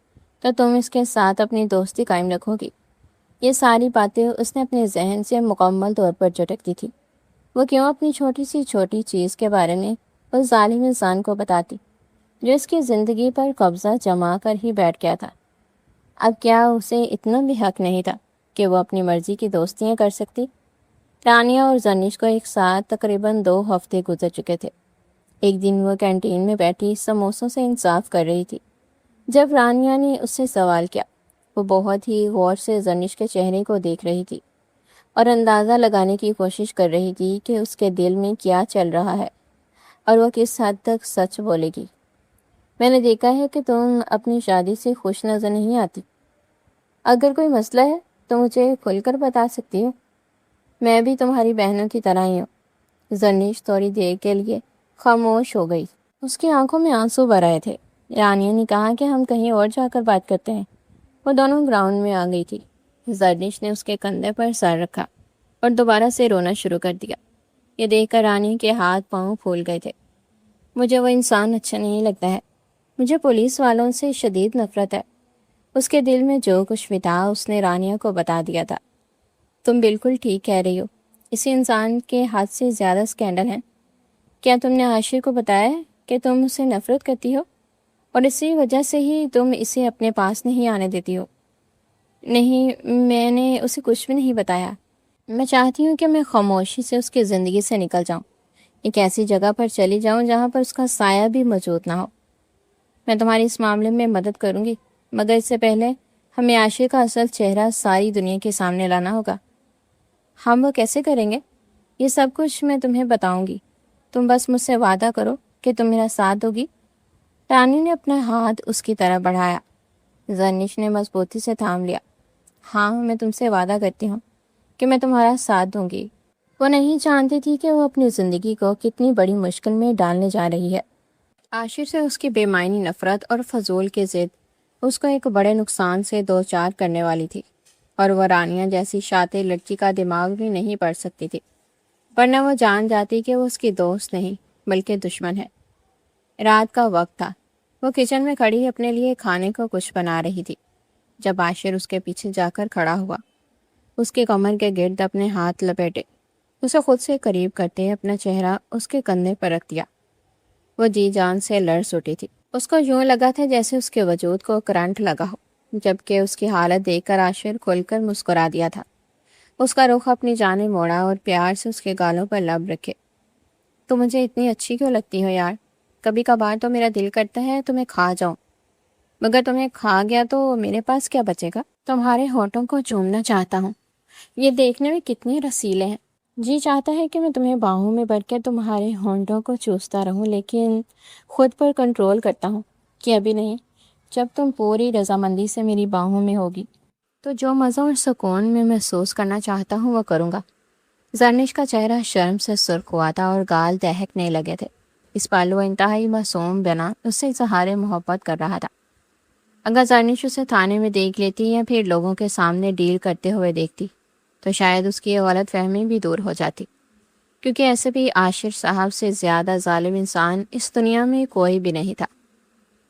تو تم اس کے ساتھ اپنی دوستی قائم رکھو گی۔ یہ ساری باتیں اس نے اپنے ذہن سے مکمل طور پر جھٹک دی تھی۔ وہ کیوں اپنی چھوٹی سی چھوٹی چیز کے بارے میں اس ظالم انسان کو بتاتی جو اس کی زندگی پر قبضہ جما کر ہی بیٹھ گیا تھا؟ اب کیا اسے اتنا بھی حق نہیں تھا کہ وہ اپنی مرضی کی دوستیاں کر سکتی؟ رانیہ اور زرنش کو ایک ساتھ تقریباً 2 ہفتے گزر چکے تھے۔ ایک دن وہ کینٹین میں بیٹھی سموسوں سے انصاف کر رہی تھی جب رانیہ نے اس سے سوال کیا۔ وہ بہت ہی غور سے زرنش کے چہرے کو دیکھ رہی تھی اور اندازہ لگانے کی کوشش کر رہی تھی کہ اس کے دل میں کیا چل رہا ہے اور وہ کس حد تک سچ بولے گی۔ میں نے دیکھا ہے کہ تم اپنی شادی سے خوش نظر نہیں آتی۔ اگر کوئی مسئلہ ہے تو مجھے کھل کر بتا سکتی ہو۔ میں بھی تمہاری بہنوں کی طرح ہی ہوں۔ زرنش تھوڑی دیر کے لیے خاموش ہو گئی۔ اس کی آنکھوں میں آنسو بھر آئے تھے۔ رانیہ نے کہا کہ ہم کہیں اور جا کر بات کرتے ہیں۔ وہ دونوں گراؤنڈ میں آ گئی تھی۔ زرنش نے اس کے کندھے پر سر رکھا اور دوبارہ سے رونا شروع کر دیا۔ یہ دیکھ کر رانیہ کے ہاتھ پاؤں پھول گئے تھے۔ مجھے وہ انسان اچھا نہیں لگتا ہے۔ مجھے پولیس والوں سے شدید نفرت ہے۔ اس کے دل میں جو کچھ بھی تھا اس نے رانیہ کو بتا دیا تھا۔ تم بالکل ٹھیک کہہ رہی ہو، اسی انسان کے ہاتھ سے زیادہ اسکینڈل ہیں۔ کیا تم نے عاشر کو بتایا ہے کہ تم اسے نفرت کرتی ہو اور اسی وجہ سے ہی تم اسے اپنے پاس نہیں آنے دیتی ہو؟ نہیں، میں نے اسے کچھ بھی نہیں بتایا۔ میں چاہتی ہوں کہ میں خاموشی سے اس کی زندگی سے نکل جاؤں، ایک ایسی جگہ پر چلی جاؤں جہاں پر اس کا سایہ بھی موجود نہ ہو۔ میں تمہاری اس معاملے میں مدد کروں گی، مگر اس سے پہلے ہمیں عاشر کا اصل چہرہ ساری دنیا کے سامنے لانا ہوگا۔ ہم وہ کیسے کریں گے؟ یہ سب کچھ میں تمہیں بتاؤں گی، تم بس مجھ سے وعدہ کرو کہ تم میرا ساتھ دو گی۔ رانی نے اپنا ہاتھ اس کی طرف بڑھایا۔ زرنش نے مضبوطی سے تھام لیا۔ ہاں، میں تم سے وعدہ کرتی ہوں کہ میں تمہارا ساتھ دوں گی۔ وہ نہیں جانتی تھی کہ وہ اپنی زندگی کو کتنی بڑی مشکل میں ڈالنے جا رہی ہے۔ عاشر سے اس کی بے معنی نفرت اور فضول کی ضد اس کو ایک بڑے نقصان سے دوچار کرنے والی تھی، اور وہ رانیہ جیسی شاطر لڑکی کا دماغ بھی نہیں پڑھ سکتی تھی، ورنہ وہ جان جاتی کہ وہ اس کی دوست نہیں بلکہ دشمن ہے۔ رات کا وقت تھا۔ وہ کچن میں کھڑی اپنے لیے کھانے کو کچھ بنا رہی تھی جب عاشر اس کے پیچھے جا کر کھڑا ہوا۔ اس کے کمر کے گرد اپنے ہاتھ لپیٹے، اسے خود سے قریب کرتے اپنا چہرہ اس کے کندھے پر رکھ دیا۔ وہ جی جان سے لرز اٹھی تھی۔ اس کو یوں لگا تھا جیسے اس کے وجود کو کرنٹ لگا ہو، جبکہ اس کی حالت دیکھ کر عاشر کھل کر مسکرا دیا تھا۔ اس کا رخ اپنی جانب موڑا اور پیار سے اس کے گالوں پر لب رکھے۔ تو مجھے اتنی اچھی کیوں لگتی ہو یار؟ کبھی کبھار تو میرا دل کرتا ہے تمہیں کھا جاؤں، مگر تمہیں کھا گیا تو میرے پاس کیا بچے گا؟ تمہارے ہونٹوں کو چومنا چاہتا ہوں، یہ دیکھنے میں کتنے رسیلے ہیں۔ جی چاہتا ہے کہ میں تمہیں باہوں میں بھر کے تمہارے ہونٹوں کو چوستا رہوں، لیکن خود پر کنٹرول کرتا ہوں کہ ابھی نہیں۔ جب تم پوری رضامندی سے میری باہوں میں ہوگی تو جو مزہ اور سکون میں محسوس کرنا چاہتا ہوں وہ کروں گا۔ زرنش کا چہرہ شرم سے سرخ ہوا تھا اور گال دہکنے لگے تھے۔ اس پال وہ انتہائی معصوم بنا اس سے اظہار محبت کر رہا تھا۔ اگر زرنش اسے تھانے میں دیکھ لیتی یا پھر لوگوں کے سامنے ڈیل کرتے ہوئے دیکھتی تو شاید اس کی غلط فہمی بھی دور ہو جاتی، کیونکہ ایسے بھی عاشر صاحب سے زیادہ ظالم انسان اس دنیا میں کوئی بھی نہیں تھا۔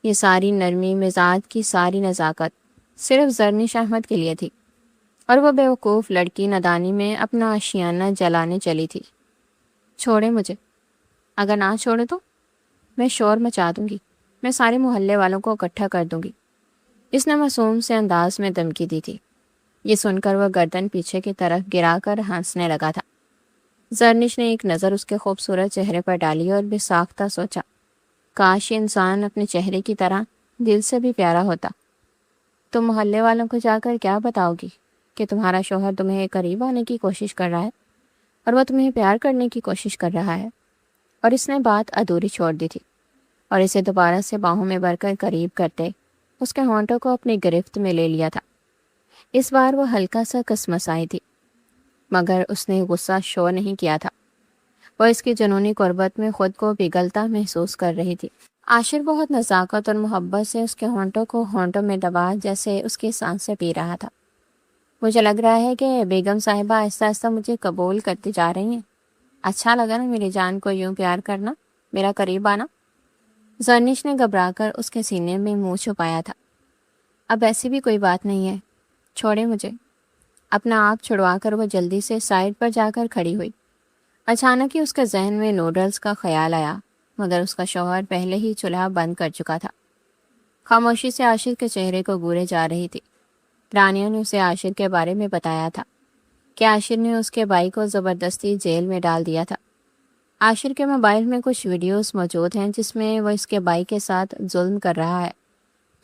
یہ ساری نرمی مزاج کی ساری نزاکت صرف زرنش احمد کے لیے تھی، اور وہ بیوقوف لڑکی ندانی میں اپنا آشیانہ جلانے چلی تھی۔ چھوڑے مجھے، اگر نہ چھوڑے تو میں شور مچا دوں گی، میں سارے محلے والوں کو اکٹھا کر دوں گی، اس نے معصوم سے انداز میں دھمکی دی تھی۔ یہ سن کر وہ گردن پیچھے کی طرف گرا کر ہنسنے لگا تھا۔ زرنش نے ایک نظر اس کے خوبصورت چہرے پر ڈالی اور بے ساختہ سوچا، کاش یہ انسان اپنے چہرے کی طرح دل سے بھی پیارا ہوتا۔ تم محلے والوں کو جا کر کیا بتاؤ گی کہ تمہارا شوہر تمہیں قریب آنے کی کوشش کر رہا ہے اور وہ تمہیں پیار کرنے کی کوشش کر رہا ہے؟ اور اس نے بات ادھوری چھوڑ دی تھی اور اسے دوبارہ سے باہوں میں بھر کر قریب کرتے اس کے ہونٹوں کو اپنی گرفت میں لے لیا تھا۔ اس بار وہ ہلکا سا کسمسائی تھی، مگر اس نے غصہ شو نہیں کیا تھا۔ وہ اس کی جنونی قربت میں خود کو پگھلتا محسوس کر رہی تھی۔ عاشر بہت نزاکت اور محبت سے اس کے ہونٹوں کو ہونٹوں میں دبا جیسے اس کی سانسیں پی رہا تھا۔ مجھے لگ رہا ہے کہ بیگم صاحبہ آہستہ آہستہ مجھے قبول کرتی جا رہی ہیں۔ اچھا لگا نا میری جان کو یوں پیار کرنا، میرا قریب آنا؟ زرنش نے گھبرا کر اس کے سینے میں منہ چھپایا تھا۔ اب ایسی بھی کوئی بات نہیں ہے، چھوڑے مجھے۔ اپنا آپ چھڑوا کر وہ جلدی سے سائڈ پر جا کر کھڑی ہوئی۔ اچانک ہی اس کے ذہن میں نوڈلز کا خیال آیا، مگر اس کا شوہر پہلے ہی چولہا بند کر چکا تھا۔ خاموشی سے عاشر کے چہرے کو گورے جا رہی تھی۔ رانیہ نے اسے عاشر کے بارے میں بتایا تھا کہ عاشر نے اس کے بھائی کو زبردستی جیل میں ڈال دیا تھا۔ عاشر کے موبائل میں کچھ ویڈیوز موجود ہیں جس میں وہ اس کے بھائی کے ساتھ ظلم کر رہا ہے۔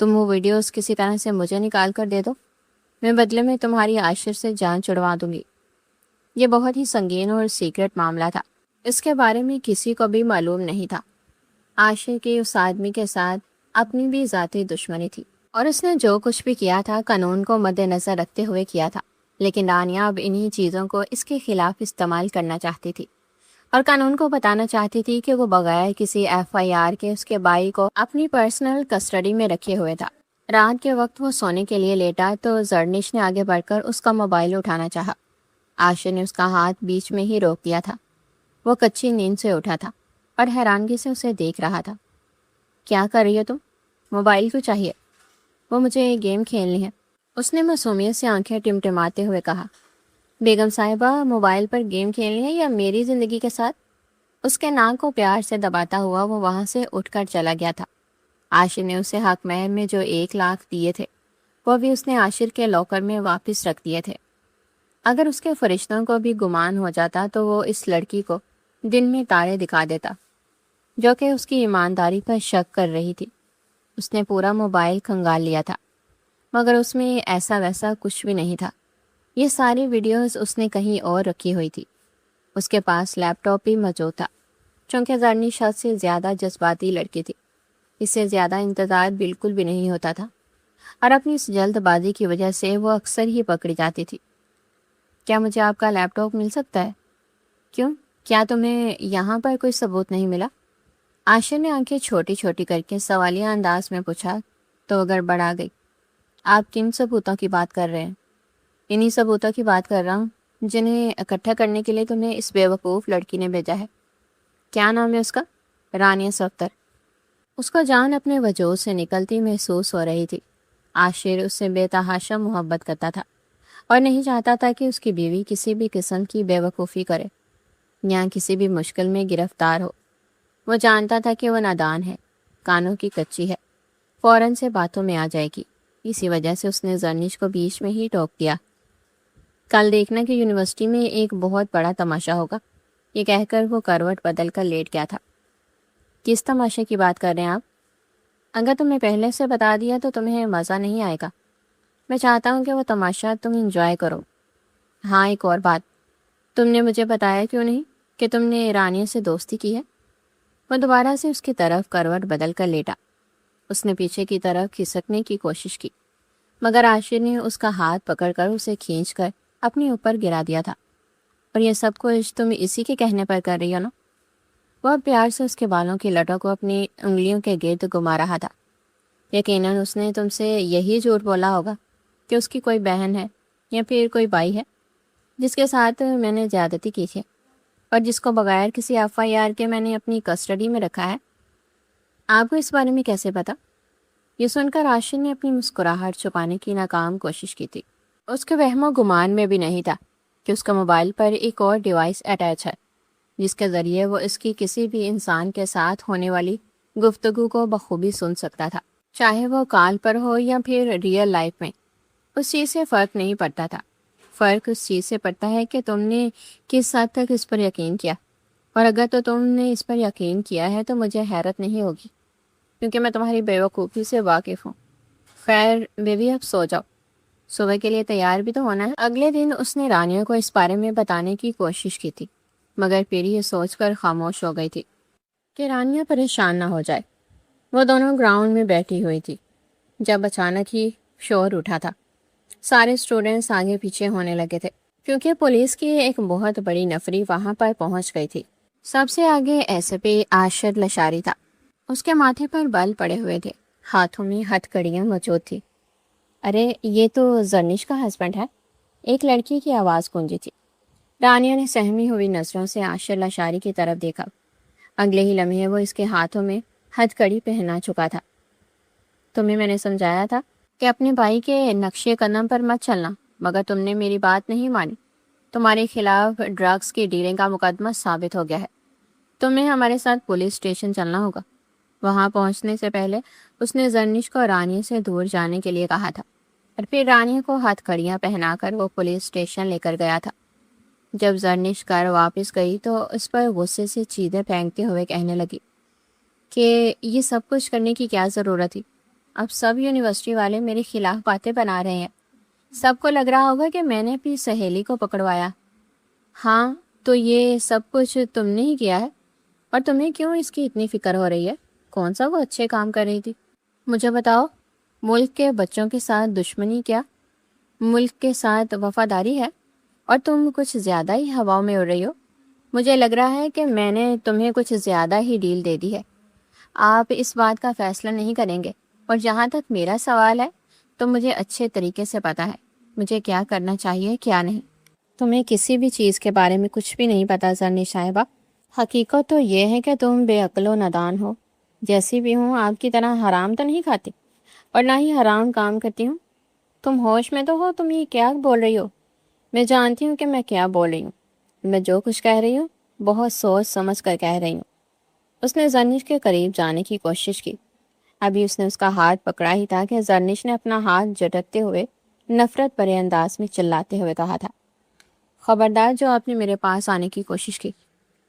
تم وہ ویڈیوز کسی طرح سے مجھے نکال کر دے دو، میں بدلے میں تمہاری عاشر سے جان چھڑوا دوں گی۔ یہ بہت ہی سنگین اور سیکرٹ معاملہ تھا، اس کے بارے میں کسی کو بھی معلوم نہیں تھا۔ عاشر کی اس آدمی کے ساتھ اپنی بھی ذاتی دشمنی تھی، اور اس نے جو کچھ بھی کیا تھا قانون کو مد نظر رکھتے ہوئے کیا تھا، لیکن رانیہ اب انہی چیزوں کو اس کے خلاف استعمال کرنا چاہتی تھی، اور قانون کو بتانا چاہتی تھی کہ وہ بغیر کسی FIR کے اس کے بھائی کو اپنی پرسنل کسٹڈی میں رکھے ہوئے تھا۔ رات کے وقت وہ سونے کے لیے لیٹا تو زرنش نے آگے بڑھ کر اس کا موبائل اٹھانا چاہا۔ عاشر نے اس کا ہاتھ بیچ میں ہی روک دیا تھا۔ وہ کچی نیند سے اٹھا تھا اور حیرانگی سے اسے دیکھ رہا تھا۔ کیا کر رہی ہو تم؟ موبائل کیوں چاہیے؟ وہ مجھے گیم کھیلنی ہے، اس نے معصومیت سے آنکھیں ٹمٹماتے ہوئے کہا۔ بیگم صاحبہ، موبائل پر گیم کھیلنی ہے یا میری زندگی کے ساتھ؟ اس کے ناک کو پیار سے دباتا ہوا وہ وہاں سے اٹھ کر چلا گیا تھا۔ عاشر نے اسے حق مہر میں جو 1,00,000 دیے تھے وہ بھی اس نے عاشر کے لاکر میں واپس رکھ دیے تھے۔ اگر اس کے فرشتوں کو بھی گمان ہو جاتا تو وہ اس لڑکی کو دن میں تارے دکھا دیتا، جو کہ اس کی ایمانداری پر شک کر رہی تھی۔ اس نے پورا موبائل کھنگال لیا تھا، مگر اس میں ایسا ویسا کچھ بھی نہیں تھا۔ یہ ساری ویڈیوز اس نے کہیں اور رکھی ہوئی تھی۔ اس کے پاس لیپ ٹاپ بھی موجود تھا، چونکہ زرنش حد سے زیادہ جذباتی لڑکی تھی۔ اس سے زیادہ انتظار بالکل بھی نہیں ہوتا تھا، اور اپنی اس جلد بازی کی وجہ سے وہ اکثر ہی پکڑی جاتی تھی۔ کیا مجھے آپ کا لیپ ٹاپ مل سکتا ہے؟ کیوں؟ کیا تمہیں یہاں پر کوئی ثبوت نہیں ملا؟ عاشر نے آنکھیں چھوٹی چھوٹی کر کے سوالیہ انداز میں پوچھا تو گڑبڑ آ گئی۔ آپ کن ثبوتوں کی بات کر رہے ہیں؟ انہی ثبوتوں کی بات کر رہا ہوں جنہیں اکٹھا کرنے کے لیے تمہیں اس بیوقوف لڑکی نے بھیجا ہے۔ کیا نام ہے اس کا؟ رانیہ صفدر۔ اس کا جان اپنے وجود سے نکلتی محسوس ہو رہی تھی۔ عاشر اس سے بے تحاشا محبت کرتا تھا اور نہیں چاہتا تھا کہ اس کی بیوی کسی بھی قسم کی بے وقوفی کرے یا کسی بھی مشکل میں گرفتار ہو۔ وہ جانتا تھا کہ وہ نادان ہے، کانوں کی کچی ہے، فوراً سے باتوں میں آ جائے گی۔ اسی وجہ سے اس نے زرنش کو بیچ میں ہی ٹوک دیا۔ کل دیکھنا کہ یونیورسٹی میں ایک بہت بڑا تماشا ہوگا۔ یہ کہہ کر وہ کروٹ بدل کر لیٹ گیا تھا۔ کس تماشے کی بات کر رہے ہیں آپ؟ اگر تمہیں پہلے سے بتا دیا تو تمہیں مزہ نہیں آئے گا۔ میں چاہتا ہوں کہ وہ تماشا تم انجوائے کرو۔ ہاں، ایک اور بات، تم نے مجھے بتایا کیوں نہیں کہ تم نے رانیہ سے دوستی کی ہے؟ وہ دوبارہ سے اس کی طرف کروٹ بدل کر لیٹا۔ اس نے پیچھے کی طرف کھسکنے کی کوشش کی، مگر عاشر نے اس کا ہاتھ پکڑ کر اسے کھینچ کر اپنے اوپر گرا دیا تھا۔ اور یہ سب کچھ تم اسی کے کہنے پر کر رہی ہو نا؟ وہ پیار سے اس کے بالوں کی لٹوں کو اپنی انگلیوں کے گرد گھما رہا تھا۔ یقیناً اس نے تم سے یہی جھوٹ بولا ہوگا کہ اس کی کوئی بہن ہے یا پھر کوئی بھائی ہے جس کے ساتھ میں نے زیادتی کی تھی اور جس کو بغیر کسی FIR کے میں نے اپنی کسٹڈی میں رکھا ہے۔ آپ کو اس بارے میں کیسے پتا؟ یہ سن کر عاشر نے اپنی مسکراہٹ چھپانے کی ناکام کوشش کی تھی۔ اس کے وہم و گمان میں بھی نہیں تھا کہ اس کا موبائل پر ایک اور ڈیوائس اٹیچ ہے جس کے ذریعے وہ اس کی کسی بھی انسان کے ساتھ ہونے والی گفتگو کو بخوبی سن سکتا تھا، چاہے وہ کال پر ہو یا پھر ریئل لائف میں۔ اس چیز سے فرق نہیں پڑتا تھا۔ فرق اس چیز سے پڑتا ہے کہ تم نے کس حد تک اس پر یقین کیا، اور اگر تو تم نے اس پر یقین کیا ہے تو مجھے حیرت نہیں ہوگی، کیونکہ میں تمہاری بیوقوفی سے واقف ہوں۔ خیر بیوی، اب سو جاؤ، صبح کے لیے تیار بھی تو ہونا ہے۔ اگلے دن اس نے رانیہ کو اس بارے میں بتانے کی کوشش کی تھی، مگر پھر یہ سوچ کر خاموش ہو گئی تھی کہ رانیہ پریشان نہ ہو جائے۔ وہ دونوں گراؤنڈ میں بیٹھی ہوئی تھی جب اچانک ہی شور اٹھا تھا۔ سارے اسٹوڈنٹس آگے پیچھے ہونے لگے تھے کیونکہ پولیس کی ایک بہت بڑی نفری وہاں پر پہنچ گئی تھی۔ سب سے آگے SP عاشر لشاری تھا۔ اس کے ماتھے پر بال پڑے ہوئے تھے، ہاتھوں میں ہتھ کڑیاں موجود تھی۔ ارے یہ تو زرنش کا ہسبینڈ ہے، ایک لڑکی کی آواز گونجی تھی۔ رانیہ نے سہمی ہوئی نظروں سے عاشر لشاری کی طرف دیکھا۔ اگلے ہی لمحے وہ اس کے ہاتھوں میں ہتھ کڑی پہنا چکا تھا۔ تمہیں میں نے سمجھایا تھا کہ اپنے بھائی کے نقشے قدم پر مت چلنا، مگر تم نے میری بات نہیں مانی۔ تمہارے خلاف ڈرگس کی ڈیلنگ کا مقدمہ ثابت ہو گیا ہے۔ تمہیں ہمارے ساتھ پولیس اسٹیشن چلنا ہوگا۔ وہاں پہنچنے سے پہلے اس نے زرنش کو رانیہ سے دور جانے کے لیے کہا تھا، اور پھر رانیہ کو ہاتھ کڑیاں پہنا کر وہ پولیس اسٹیشن لے کر گیا تھا۔ جب زرنش گھر واپس گئی تو اس پر غصے سے چیزیں پھینکتے ہوئے کہنے لگی کہ یہ سب کچھ کرنے کی کیا ضرورت تھی؟ اب سب یونیورسٹی والے میرے خلاف باتیں بنا رہے ہیں۔ سب کو لگ رہا ہوگا کہ میں نے اپنی سہیلی کو پکڑوایا۔ ہاں تو یہ سب کچھ تم نے ہی کیا ہے، اور تمہیں کیوں اس کی اتنی فکر ہو رہی ہے؟ کون سا وہ اچھے کام کر رہی تھی؟ مجھے بتاؤ، ملک کے بچوں کے ساتھ دشمنی کیا ملک کے ساتھ وفاداری ہے؟ اور تم کچھ زیادہ ہی ہواؤں میں اڑ رہی ہو۔ مجھے لگ رہا ہے کہ میں نے تمہیں کچھ زیادہ ہی ڈیل دے دی ہے۔ آپ اس بات کا فیصلہ نہیں کریں گے، اور جہاں تک میرا سوال ہے تو مجھے اچھے طریقے سے پتہ ہے مجھے کیا کرنا چاہیے کیا نہیں۔ تمہیں کسی بھی چیز کے بارے میں کچھ بھی نہیں پتہ زرنش صاحبہ۔ حقیقت تو یہ ہے کہ تم بے عقل و نادان ہو۔ جیسی بھی ہوں، آپ کی طرح حرام تو نہیں کھاتی اور نہ ہی حرام کام کرتی ہوں۔ تم ہوش میں تو ہو؟ تم یہ کیا بول رہی ہو؟ میں جانتی ہوں کہ میں کیا بول رہی ہوں۔ میں جو کچھ کہہ رہی ہوں بہت سوچ سمجھ کر کہہ رہی ہوں۔ اس نے زرنش کے قریب جانے کی کوشش کی۔ ابھی اس نے اس کا ہاتھ پکڑا ہی تھا کہ زرنش نے اپنا ہاتھ جھٹکتے ہوئے نفرت بھرے انداز میں چلاتے ہوئے کہا تھا، خبردار جو آپ نے میرے پاس آنے کی کوشش کی۔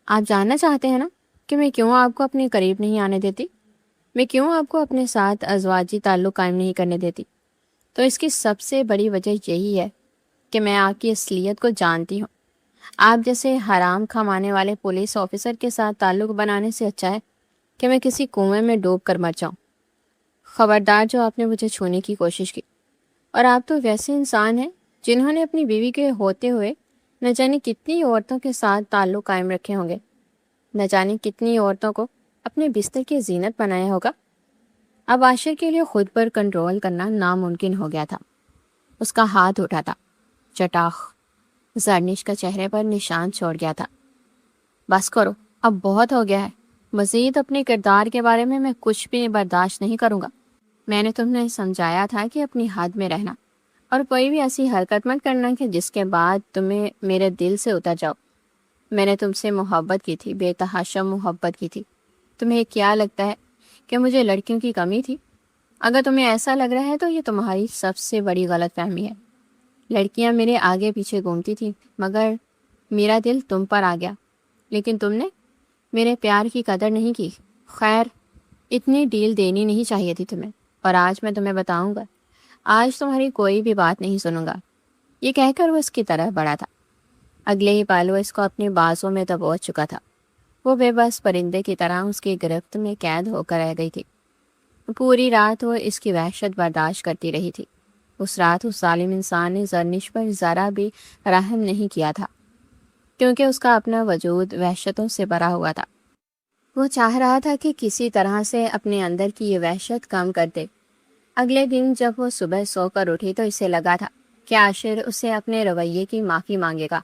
آپ جاننا چاہتے ہیں نا کہ میں کیوں آپ کو اپنے قریب نہیں آنے دیتی؟ میں کیوں آپ کو اپنے ساتھ ازواجی تعلق قائم نہیں کرنے دیتی؟ تو اس کی سب سے بڑی وجہ یہی ہے کہ میں آپ کی اصلیت کو جانتی ہوں۔ آپ جیسے حرام کمانے والے پولیس آفیسر کے ساتھ تعلق بنانے سے اچھا ہے کہ میں کسی کنویں میں ڈوب کر مر جاؤں۔ خبردار جو آپ نے مجھے چھونے کی کوشش کی۔ اور آپ تو ویسے انسان ہیں جنہوں نے اپنی بیوی کے ہوتے ہوئے نہ جانے کتنی عورتوں کے ساتھ تعلق قائم رکھے ہوں گے، نہ جانے کتنی عورتوں کو اپنے بستر کی زینت بنایا ہوگا۔ اب عاشر کے لیے خود پر کنٹرول کرنا ناممکن ہو گیا تھا۔ اس کا ہاتھ اٹھا تھا، چٹاخ زرنش کا چہرے پر نشان چھوڑ گیا تھا۔ بس کرو، اب بہت ہو گیا ہے۔ مزید اپنے کردار کے بارے میں کچھ بھی برداشت نہیں کروں گا۔ میں نے تمہیں سمجھایا تھا کہ اپنی حد میں رہنا اور کوئی بھی ایسی حرکت مت کرنا کہ جس کے بعد تمہیں میرے دل سے اتر جاؤ۔ میں نے تم سے محبت کی تھی، بے تحاشا محبت کی تھی۔ تمہیں کیا لگتا ہے کہ مجھے لڑکیوں کی کمی تھی؟ اگر تمہیں ایسا لگ رہا ہے تو یہ تمہاری سب سے بڑی غلط فہمی ہے۔ لڑکیاں میرے آگے پیچھے گھومتی تھیں مگر میرا دل تم پر آ گیا، لیکن تم نے میرے پیار کی قدر نہیں کی۔ خیر، اتنی ڈیل دینی نہیں چاہیے تھی تمہیں، اور آج میں تمہیں بتاؤں گا، آج تمہاری کوئی بھی بات نہیں سنوں گا۔ یہ کہہ کر وہ اس کی طرف بڑھا تھا۔ اگلے ہی پل وہ اس کو اپنی بازوں میں دبوچ چکا تھا۔ وہ بے بس پرندے کی طرح اس کی گرفت میں قید ہو کر رہ گئی تھی۔ پوری رات وہ اس کی وحشت برداشت کرتی رہی تھی۔ اس رات اس ظالم انسان نے زرنش پر ذرا بھی رحم نہیں کیا تھا، کیونکہ اس کا اپنا وجود وحشتوں سے بھرا ہوا تھا۔ وہ چاہ رہا تھا کہ کسی طرح سے اپنے اندر کی یہ وحشت کم کر دے۔ اگلے دن جب وہ صبح سو کر اٹھی تو اسے لگا تھا کہ عاشر اسے اپنے رویے کی معافی مانگے گا،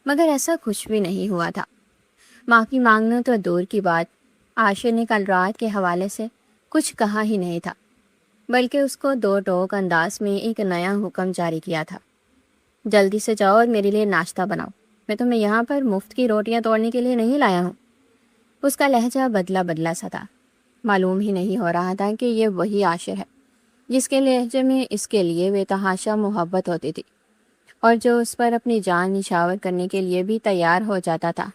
مگر ایسا کچھ بھی نہیں ہوا تھا۔ معافی مانگنا تو دور کی بات، عاشر نے کل رات کے حوالے سے کچھ کہا ہی نہیں تھا، بلکہ اس کو دو ٹوک انداز میں ایک نیا حکم جاری کیا تھا۔ جلدی سے جاؤ اور میرے لیے ناشتہ بناؤ، میں تمہیں یہاں پر مفت کی روٹیاں توڑنے کے لیے نہیں لایا ہوں۔ اس کا لہجہ بدلا بدلا سا تھا۔ معلوم ہی نہیں ہو رہا تھا کہ یہ وہی عاشر ہے جس کے لہجے میں اس کے لیے بے تحاشا محبت ہوتی تھی، اور جو اس پر اپنی جان نچھاور کرنے کے لیے بھی تیار ہو جاتا تھا۔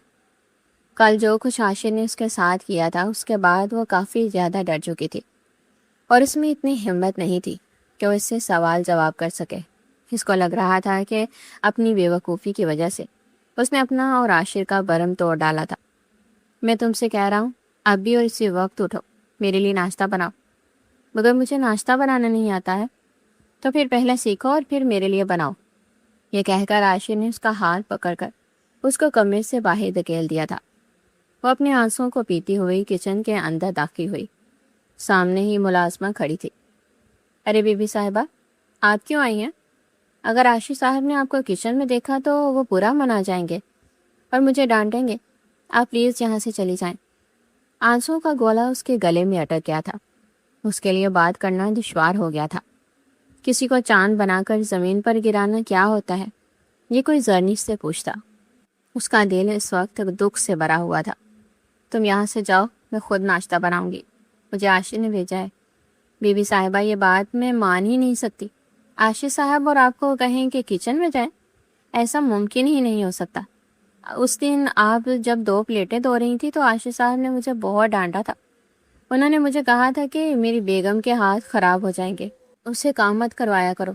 کل جو کچھ عاشر نے اس کے ساتھ کیا تھا، اس کے بعد وہ کافی زیادہ ڈر چکی تھی، اور اس میں اتنی ہمت نہیں تھی کہ وہ اس سے سوال جواب کر سکے۔ اس کو لگ رہا تھا کہ اپنی بے وقوفی کی وجہ سے اس نے اپنا اور عاشر کا برم توڑ ڈالا تھا۔ میں تم سے کہہ رہا ہوں، اب بھی اور اسی وقت اٹھو، میرے لیے ناشتہ بناؤ۔ مگر مجھے ناشتہ بنانا نہیں آتا ہے۔ تو پھر پہلے سیکھو اور پھر میرے لیے بناؤ۔ یہ کہہ کر عاشر نے اس کا ہاتھ پکڑ کر اس کو کمرے سے باہر دھکیل دیا تھا۔ وہ اپنے آنسوں کو پیتی ہوئی کچن کے اندر داخل ہوئی۔ سامنے ہی ملازمہ کھڑی تھی۔ ارے بی بی صاحبہ، آپ کیوں آئی ہیں؟ اگر عاشر صاحب نے آپ کو کچن میں دیکھا تو وہ برا منا جائیں گے اور مجھے ڈانٹیں گے۔ آپ پلیز یہاں سے چلی جائیں۔ آنسوں کا گولا اس کے گلے میں اٹک گیا تھا۔ اس کے لیے بات کرنا دشوار ہو گیا تھا۔ کسی کو چاند بنا کر زمین پر گرانا کیا ہوتا ہے، یہ کوئی زرنش سے پوچھتا۔ اس کا دل اس وقت دکھ سے بھرا ہوا تھا۔ تم یہاں سے جاؤ، میں خود ناشتہ بناؤں گی، مجھے عاشر نے بھیجا ہے۔ بی بی صاحبہ، یہ بات میں مان ہی نہیں سکتی۔ عاشر صاحب اور آپ کو کہیں کہ کچن میں جائیں، ایسا ممکن ہی نہیں ہو سکتا۔ اس دن آپ جب 2 پلیٹیں دھو رہی تھی تو عاشر صاحب نے مجھے بہت ڈانٹا تھا۔ انہوں نے مجھے کہا تھا کہ میری بیگم کے ہاتھ خراب ہو جائیں گے، اسے کام مت کروایا کرو۔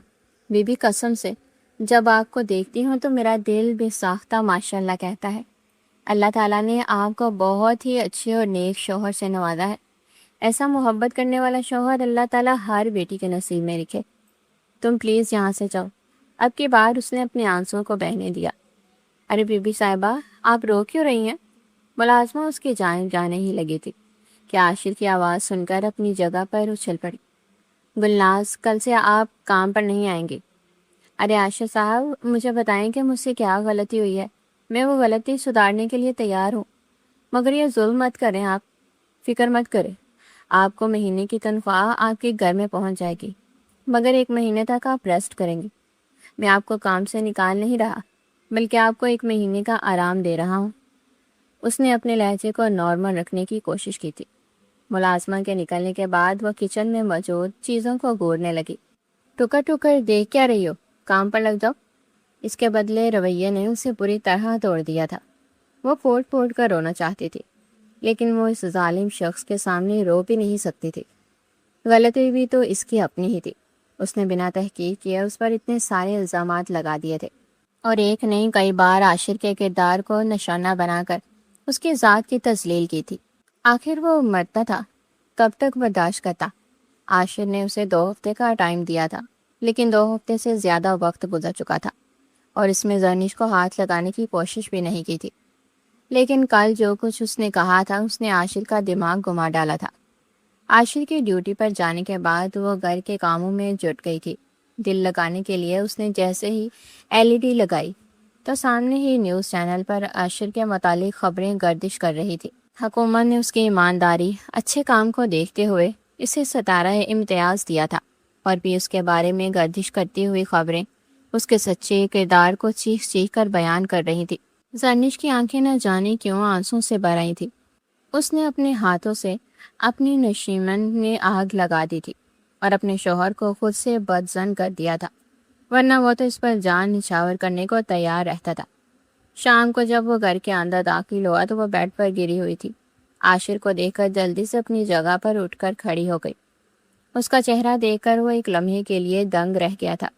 بی بی قسم سے جب آپ کو دیکھتی ہوں تو میرا دل بے ساختہ ماشاء اللہ کہتا ہے۔ اللہ تعالیٰ نے آپ کو بہت ہی اچھے اور نیک شوہر سے نوازا ہے۔ ایسا محبت کرنے والا شوہر اللہ تعالیٰ ہر بیٹی کے نصیب میں لکھے۔ تم پلیز یہاں سے جاؤ۔ اب کی بار اس نے اپنے آنسوں کو بہنے دیا۔ ارے بی بی صاحبہ، آپ رو کیوں رہی ہیں؟ ملازمہ اس کی جانب جانے ہی لگی تھی کہ عاشر کی آواز سن کر اپنی جگہ پر اچھل پڑی۔ گلناز، کل سے آپ کام پر نہیں آئیں گے۔ ارے عاشر صاحب، مجھے بتائیں کہ مجھ سے کیا غلطی ہوئی ہے، میں وہ غلطی سدھارنے کے لیے تیار ہوں، مگر یہ ظلم مت کریں۔ آپ فکر مت کریں، آپ کو مہینے کی تنخواہ آپ کے گھر میں پہنچ جائے گی، مگر 1 مہینے تک آپ ریسٹ کریں گے۔ میں آپ کو کام سے نکال نہیں رہا، بلکہ آپ کو 1 مہینے کا آرام دے رہا ہوں۔ اس نے اپنے لہجے کو نارمل رکھنے کی کوشش کی تھی۔ ملازمہ کے نکلنے کے بعد وہ کچن میں موجود چیزوں کو گورنے لگی۔ ٹکر ٹکر دیکھ کیا رہی ہو، کام پر لگ جاؤ۔ اس کے بدلے رویے نے اسے پوری طرح توڑ دیا تھا۔ وہ پھوٹ پھوٹ کر رونا چاہتی تھی، لیکن وہ اس ظالم شخص کے سامنے رو بھی نہیں سکتی تھی۔ غلطی بھی تو اس کی اپنی ہی تھی۔ اس نے بنا تحقیق کیے اس پر اتنے سارے الزامات لگا دیے تھے، اور ایک نہیں کئی بار عاشر کے کردار کو نشانہ بنا کر اس کی ذات کی تذلیل کی تھی۔ آخر وہ مرتا تھا، کب تک برداشت کرتا؟ عاشر نے اسے 2 ہفتے کا ٹائم دیا تھا، لیکن 2 ہفتے سے زیادہ وقت گزر چکا تھا، اور اس میں زرنش کو ہاتھ لگانے کی کوشش بھی نہیں کی تھی۔ لیکن کل جو کچھ اس نے کہا تھا، اس نے عاشر کا دماغ گھما ڈالا تھا۔ عاشر کی ڈیوٹی پر جانے کے بعد وہ گھر کے کاموں میں جٹ گئی تھی۔ دل لگانے کے لیے اس نے جیسے ہی LED لگائی تو سامنے ہی نیوز چینل پر عاشر کے متعلق خبریں گردش کر رہی تھی۔ حکومت نے اس کی ایمانداری، اچھے کام کو دیکھتے ہوئے اسے ستارہ امتیاز دیا تھا، اور بھی اس کے بارے میں گردش کرتی ہوئی خبریں اس کے سچے کردار کو چیخ چیخ کر بیان کر رہی تھی۔ زرنش کی آنکھیں نہ جانے کیوں آنسوں سے بھر آئی تھی۔ اس نے اپنے ہاتھوں سے اپنی نشیمن میں آگ لگا دی تھی اور اپنے شوہر کو خود سے بدظن کر دیا تھا۔ ورنہ وہ تو اس پر جان نچھاور کرنے کو تیار رہتا تھا۔ شام کو جب وہ گھر کے اندر داخل ہوا تو وہ بیڈ پر گری ہوئی تھی۔ عاشر کو دیکھ کر جلدی سے اپنی جگہ پر اٹھ کر کھڑی ہو گئی۔ اس کا چہرہ دیکھ کر وہ ایک لمحے کے لیے دنگ رہ گیا تھا۔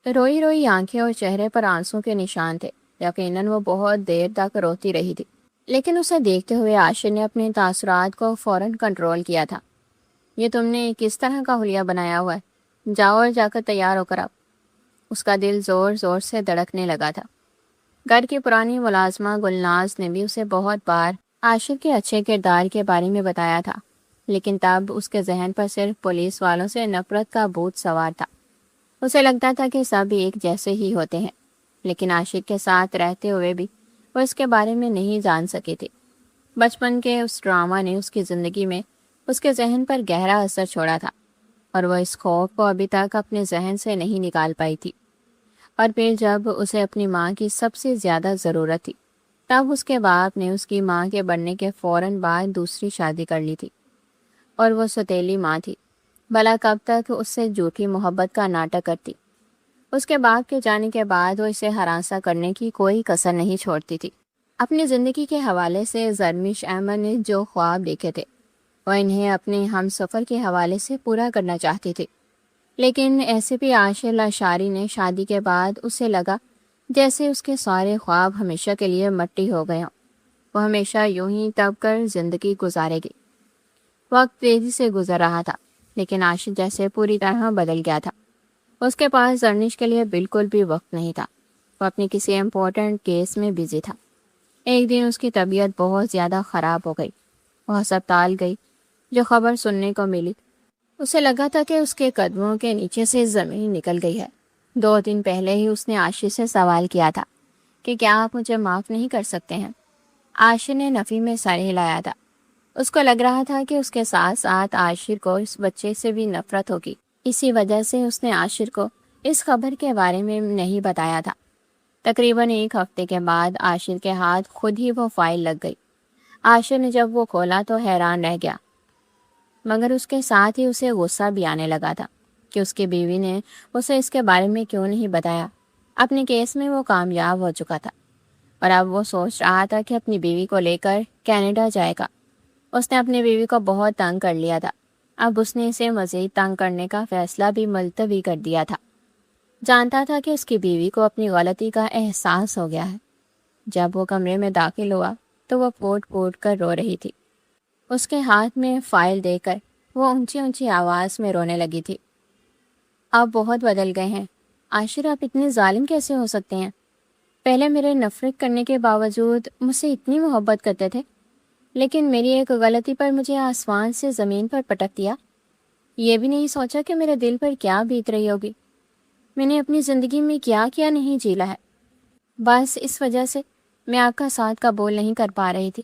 روئی روئی آنکھیں اور چہرے پر آنسوں کے نشان تھے۔ یقیناً وہ بہت دیر تک روتی رہی تھی، لیکن اسے دیکھتے ہوئے عاشر نے اپنے تاثرات کو فوراً کنٹرول کیا تھا۔ یہ تم نے کس طرح کا حلیہ بنایا ہوا ہے؟ جاؤ اور جا کر تیار ہو کر آؤ۔ اس کا دل زور زور سے دھڑکنے لگا تھا۔ گھر کی پرانی ملازمہ گلناز نے بھی اسے بہت بار عاشر کے اچھے کردار کے بارے میں بتایا تھا، لیکن تب اس کے ذہن پر صرف پولیس والوں سے نفرت کا بھوت سوار تھا۔ اسے لگتا تھا کہ سب ایک جیسے ہی ہوتے ہیں، لیکن عاشق کے ساتھ رہتے ہوئے بھی وہ اس کے بارے میں نہیں جان سکے تھے۔ بچپن کے اس ڈرامہ نے اس کی زندگی میں اس کے ذہن پر گہرا اثر چھوڑا تھا، اور وہ اس خوف کو ابھی تک اپنے ذہن سے نہیں نکال پائی تھی۔ اور پھر جب اسے اپنی ماں کی سب سے زیادہ ضرورت تھی، تب اس کے باپ نے اس کی ماں کے بننے کے فوراً بعد دوسری شادی کر لی تھی، اور وہ سوتیلی ماں تھی۔ بھلا کب تک اس سے جھوٹی محبت کا ناٹک کرتی؟ اس کے باپ کے جانے کے بعد وہ اسے ہراساں کرنے کی کوئی کسر نہیں چھوڑتی تھی۔ اپنی زندگی کے حوالے سے زرمش احمد نے جو خواب دیکھے تھے وہ انہیں اپنے ہم سفر کے حوالے سے پورا کرنا چاہتی تھی، لیکن ایسے بھی عاشر لاشاری نے شادی کے بعد اسے لگا جیسے اس کے سارے خواب ہمیشہ کے لیے مٹی ہو گئے ہوں۔ وہ ہمیشہ یوں ہی تب کر زندگی گزارے گی۔ وقت تیزی سے گزر رہا تھا، لیکن عاشر جیسے پوری طرح بدل گیا تھا۔ اس کے پاس زرنش کے لیے بالکل بھی وقت نہیں تھا۔ وہ اپنی کسی امپورٹنٹ کیس میں بزی تھا۔ ایک دن اس کی طبیعت بہت زیادہ خراب ہو گئی۔ وہ ہسپتال گئی۔ جو خبر سننے کو ملی، اسے لگا تھا کہ اس کے قدموں کے نیچے سے زمین نکل گئی ہے۔ 2 دن پہلے ہی اس نے عاشر سے سوال کیا تھا کہ کیا آپ مجھے معاف نہیں کر سکتے ہیں؟ عاشر نے نفی میں سر ہلایا تھا۔ اس کو لگ رہا تھا کہ اس کے ساتھ ساتھ عاشر کو اس بچے سے بھی نفرت ہوگی۔ اسی وجہ سے اس نے عاشر کو اس خبر کے بارے میں نہیں بتایا تھا۔ تقریباً 1 ہفتے کے بعد عاشر کے ہاتھ خود ہی وہ فائل لگ گئی۔ عاشر نے جب وہ کھولا تو حیران رہ گیا، مگر اس کے ساتھ ہی اسے غصہ بھی آنے لگا تھا کہ اس کی بیوی نے اسے اس کے بارے میں کیوں نہیں بتایا۔ اپنے کیس میں وہ کامیاب ہو چکا تھا، اور اب وہ سوچ رہا تھا کہ اپنی بیوی کو لے کر کینیڈا جائے گا۔ اس نے اپنی بیوی کو بہت تنگ کر لیا تھا۔ اب اس نے اسے مزید تنگ کرنے کا فیصلہ بھی ملتوی کر دیا تھا۔ جانتا تھا کہ اس کی بیوی کو اپنی غلطی کا احساس ہو گیا ہے۔ جب وہ کمرے میں داخل ہوا تو وہ پھوٹ پھوٹ کر رو رہی تھی۔ اس کے ہاتھ میں فائل دے کر وہ اونچی اونچی آواز میں رونے لگی تھی۔ آپ بہت بدل گئے ہیں عاشر، آپ اتنے ظالم کیسے ہو سکتے ہیں؟ پہلے میرے نفرت کرنے کے باوجود مجھ سے اتنی محبت کرتے تھے، لیکن میری ایک غلطی پر مجھے آسمان سے زمین پر پٹک دیا۔ یہ بھی نہیں سوچا کہ میرے دل پر کیا بیت رہی ہوگی۔ میں نے اپنی زندگی میں کیا کیا نہیں جھیلا ہے۔ بس اس وجہ سے میں آپ کا ساتھ قبول نہیں کر پا رہی تھی،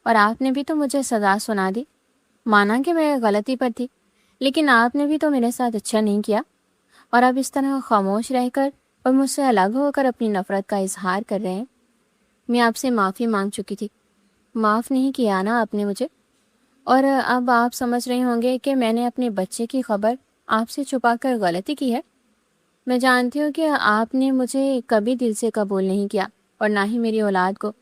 اور آپ نے بھی تو مجھے سزا سنا دی۔ مانا کہ میں غلطی پر تھی، لیکن آپ نے بھی تو میرے ساتھ اچھا نہیں کیا، اور اب اس طرح خاموش رہ کر اور مجھ سے الگ ہو کر اپنی نفرت کا اظہار کر رہے ہیں۔ میں آپ سے معافی مانگ چکی تھی، معاف نہیں کیا نا آپ نے مجھے، اور اب آپ سمجھ رہے ہوں گے کہ میں نے اپنے بچے کی خبر آپ سے چھپا کر غلطی کی ہے۔ میں جانتی ہوں کہ آپ نے مجھے کبھی دل سے قبول نہیں کیا، اور نہ ہی میری اولاد کو۔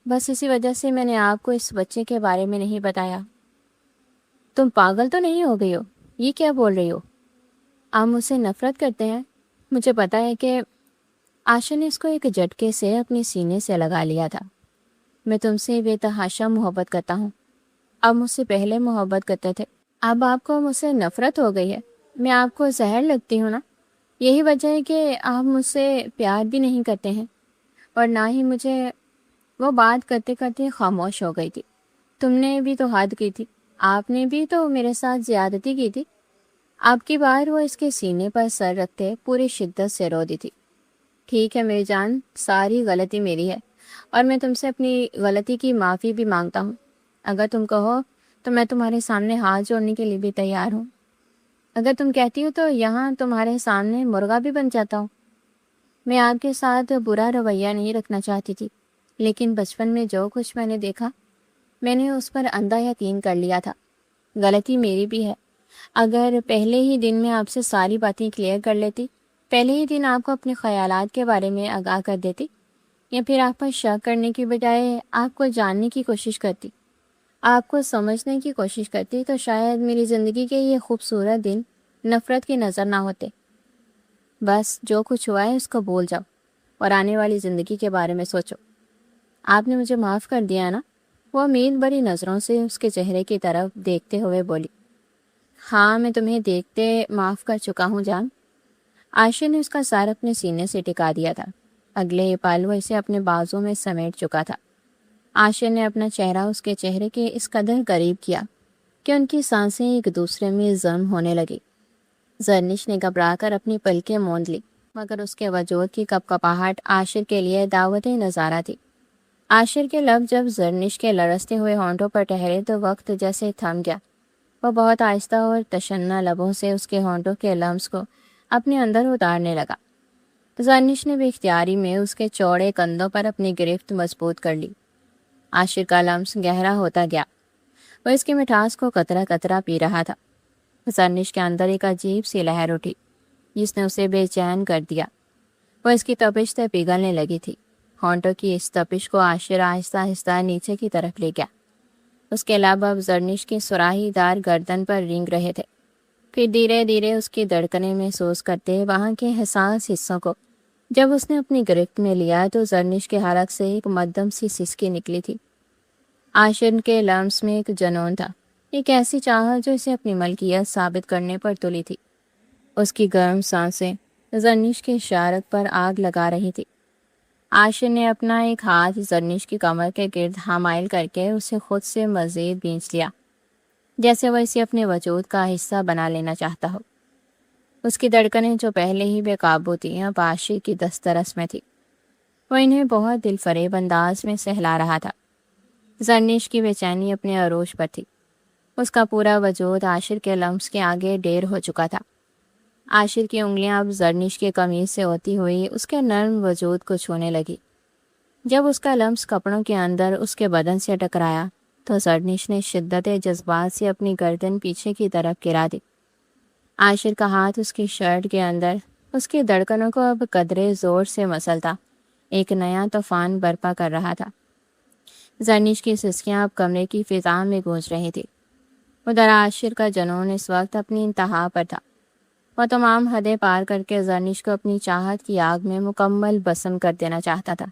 بس اسی وجہ سے میں نے آپ کو اس بچے کے بارے میں نہیں بتایا۔ تم پاگل تو نہیں ہو گئی ہو؟ یہ کیا بول رہی ہو؟ آپ مجھ سے نفرت کرتے ہیں؟ مجھے پتا ہے کہ عاشر نے اس کو ایک جھٹکے سے اپنی سینے سے لگا لیا تھا۔ میں تم سے بے تحاشا محبت کرتا ہوں۔ آپ مجھ سے پہلے محبت کرتے تھے، اب آپ کو مجھ سے نفرت ہو گئی ہے۔ میں آپ کو زہر لگتی ہوں نا؟ یہی وجہ ہے کہ آپ مجھ سے پیار بھی نہیں کرتے ہیں، اور نہ ہی مجھے۔ وہ بات کرتے کرتے خاموش ہو گئی تھی۔ تم نے بھی تو حد کی تھی، آپ نے بھی تو میرے ساتھ زیادتی کی تھی۔ آپ کی بار وہ اس کے سینے پر سر رکھتے پوری شدت سے رو دی تھی۔ ٹھیک ہے میری جان، ساری غلطی میری ہے، اور میں تم سے اپنی غلطی کی معافی بھی مانگتا ہوں۔ اگر تم کہو تو میں تمہارے سامنے ہاتھ جوڑنے کے لیے بھی تیار ہوں۔ اگر تم کہتی ہو تو یہاں تمہارے سامنے مرغا بھی بن جاتا ہوں۔ میں آپ کے ساتھ برا رویہ نہیں رکھنا چاہتی تھی، لیکن بچپن میں جو کچھ میں نے دیکھا، میں نے اس پر اندھا یقین کر لیا تھا۔ غلطی میری بھی ہے۔ اگر پہلے ہی دن میں آپ سے ساری باتیں کلیئر کر لیتی پہلے ہی دن آپ کو اپنے خیالات کے بارے میں آگاہ کر دیتی، یا پھر آپ پر شک کرنے کی بجائے آپ کو جاننے کی کوشش کرتی، آپ کو سمجھنے کی کوشش کرتی، تو شاید میری زندگی کے یہ خوبصورت دن نفرت کی نظر نہ ہوتے۔ بس جو کچھ ہوا ہے اس کو بھول جاؤ اور آنے والی زندگی کے بارے میں سوچو۔ آپ نے مجھے معاف کر دیا نا؟ وہ امید بڑی نظروں سے اس کے چہرے کی طرف دیکھتے ہوئے بولی۔ ہاں، میں تمہیں دیکھتے معاف کر چکا ہوں جان۔ عاشر نے اس کا سر اپنے سینے سے ٹکا دیا تھا۔ اگلے پل وہ اسے اپنے بازوں میں سمیٹ چکا تھا۔ عاشر نے اپنا چہرہ اس کے چہرے کے اس قدر قریب کیا کہ ان کی سانسیں ایک دوسرے میں ضم ہونے لگی۔ زرنش نے گھبرا کر اپنی پلکیں موند لی، مگر اس کے وجود کی کپکپاہٹ عاشر کے لیے دعوت نظارہ تھی۔ عاشر کے لب جب زرنش کے لرزتے ہوئے ہونٹوں پر ٹھہرے تو وقت جیسے تھم گیا۔ وہ بہت آہستہ اور تشنہ لبوں سے اس کے ہونٹوں کے لمس کو اپنے اندر اتارنے لگا۔ زرنش نے بے اختیاری میں اس کے چوڑے کندھوں پر اپنی گرفت مضبوط کر لی۔ عاشر کا لمس گہرا ہوتا گیا۔ وہ اس کی مٹھاس کو قطرہ قطرہ پی رہا تھا۔ زرنش کے اندر ایک عجیب سی لہر اٹھی جس نے اسے بے چین کر دیا۔ وہ اس کی تپش سے پگھلنے لگی تھی۔ ہونٹوں کی اس تپش کو عاشر آہستہ آہستہ نیچے کی طرف لے گیا۔ اس کے لب اب زرنش کی سراہی دار گردن پر رینگ رہے تھے۔ پھر دھیرے دھیرے اس کی دھڑکنیں محسوس کرتے وہاں کے حساس حصوں کو جب اس نے اپنی گرفت میں لیا تو زرنش کے حلق سے ایک مدھم سی سسکی نکلی تھی۔ عاشر کے لمس میں ایک جنون تھا، ایک ایسی چاہت جو اسے اپنی ملکیت ثابت کرنے پر تلی تھی۔ اس کی گرم سانسیں زرنش کے شارک پر آگ لگا رہی تھی۔ عاشر نے اپنا ایک ہاتھ زرنش کی کمر کے گرد حامائل کر کے اسے خود سے مزید بھینچ لیا، جیسے وہ اسے اپنے وجود کا حصہ بنا لینا چاہتا ہو۔ اس کی دھڑکنیں جو پہلے ہی بے قابو تھیں اب عاشر کی دسترس میں تھی۔ وہ انہیں بہت دل فریب انداز میں سہلا رہا تھا۔ زرنش کی بے چینی اپنے عروج پر تھی۔ اس کا پورا وجود عاشر کے لمس کے آگے ڈیر ہو چکا تھا۔ عاشر کی انگلیاں اب زرنش کی قمیض سے ہوتی ہوئی اس کے نرم وجود کو چھونے لگی۔ جب اس کا لمس کپڑوں کے اندر اس کے بدن سے ٹکرایا تو زرنش نے شدت جذبات سے اپنی گردن پیچھے کی طرف گرا دی۔ عاشر کا ہاتھ اس کی شرٹ کے اندر اس کی دھڑکنوں کو اب قدرے زور سے مسلتا ایک نیا طوفان برپا کر رہا تھا۔ زرنش کی سسکیاں اب کمرے کی فضا میں گونج رہی تھی۔ ادھر عاشر کا جنون اس وقت اپنی انتہا پر تھا۔ وہ تمام حدیں پار کر کے زرنش کو اپنی چاہت کی آگ میں مکمل بسم کر دینا چاہتا تھا۔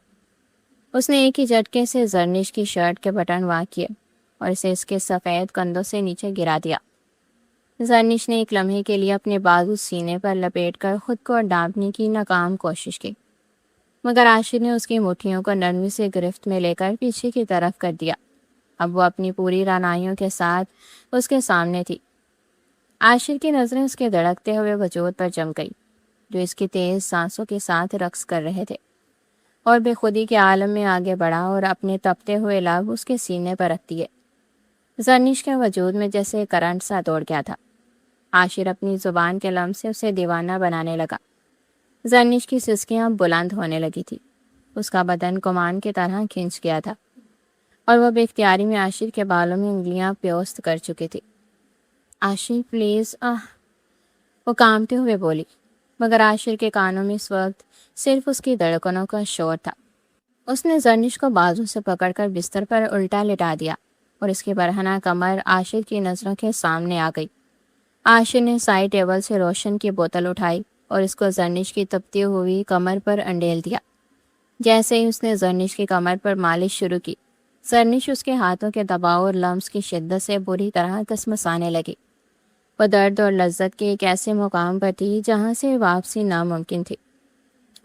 اس نے ایک ہی جھٹکے سے زرنش کی شرٹ کے بٹن وا کیے اور اسے اس کے سفید کندھوں سے نیچے گرا دیا۔ زرنش نے ایک لمحے کے لیے اپنے بازو سینے پر لپیٹ کر خود کو ڈانپنے کی ناکام کوشش کی، مگر عاشر نے اس کی مٹھیوں کو نرمی سے گرفت میں لے کر پیچھے کی طرف کر دیا۔ اب وہ اپنی پوری رعنائیوں کے ساتھ اس کے سامنے تھی۔ عاشر کی نظریں اس کے دھڑکتے ہوئے وجود پر جم گئی جو اس کی تیز سانسوں کے ساتھ رقص کر رہے تھے، اور بے خودی کے عالم میں آگے بڑھا اور اپنے تپتے ہوئے لب اس کے سینے پر رکھ دیے۔ زرنش کے وجود میں جیسے کرنٹ سا دوڑ گیا تھا۔ عاشر اپنی زبان کے لمس سے اسے دیوانہ بنانے لگا۔ زرنش کی سسکیاں بلند ہونے لگی تھی۔ اس کا بدن کمان کی طرح کھنچ گیا تھا اور وہ بے اختیاری میں عاشر کے بالوں میں انگلیاں پیوست کر چکی تھی۔ عاشر پلیز وہ کانپتے ہوئے بولی، مگر عاشر کے کانوں میں اس وقت صرف اس کی دھڑکنوں کا شور تھا۔ اس نے زرنش کو بازو سے پکڑ کر بستر پر الٹا لٹا دیا اور اس کی برہنہ کمر عاشر کی نظروں کے سامنے آ گئی۔ عاشر نے سائڈ ٹیبل سے روشن کی بوتل اٹھائی اور اس کو زرنش کی تپتی ہوئی کمر پر انڈیل دیا۔ جیسے ہی اس نے زرنش کی کمر پر مالش شروع کی، زرنش اس کے ہاتھوں کے دباؤ اور لمس کی شدت سے بری طرح کسمسانے لگی۔ وہ درد اور لذت کے ایک ایسے مقام پر تھی جہاں سے واپسی ناممکن تھی۔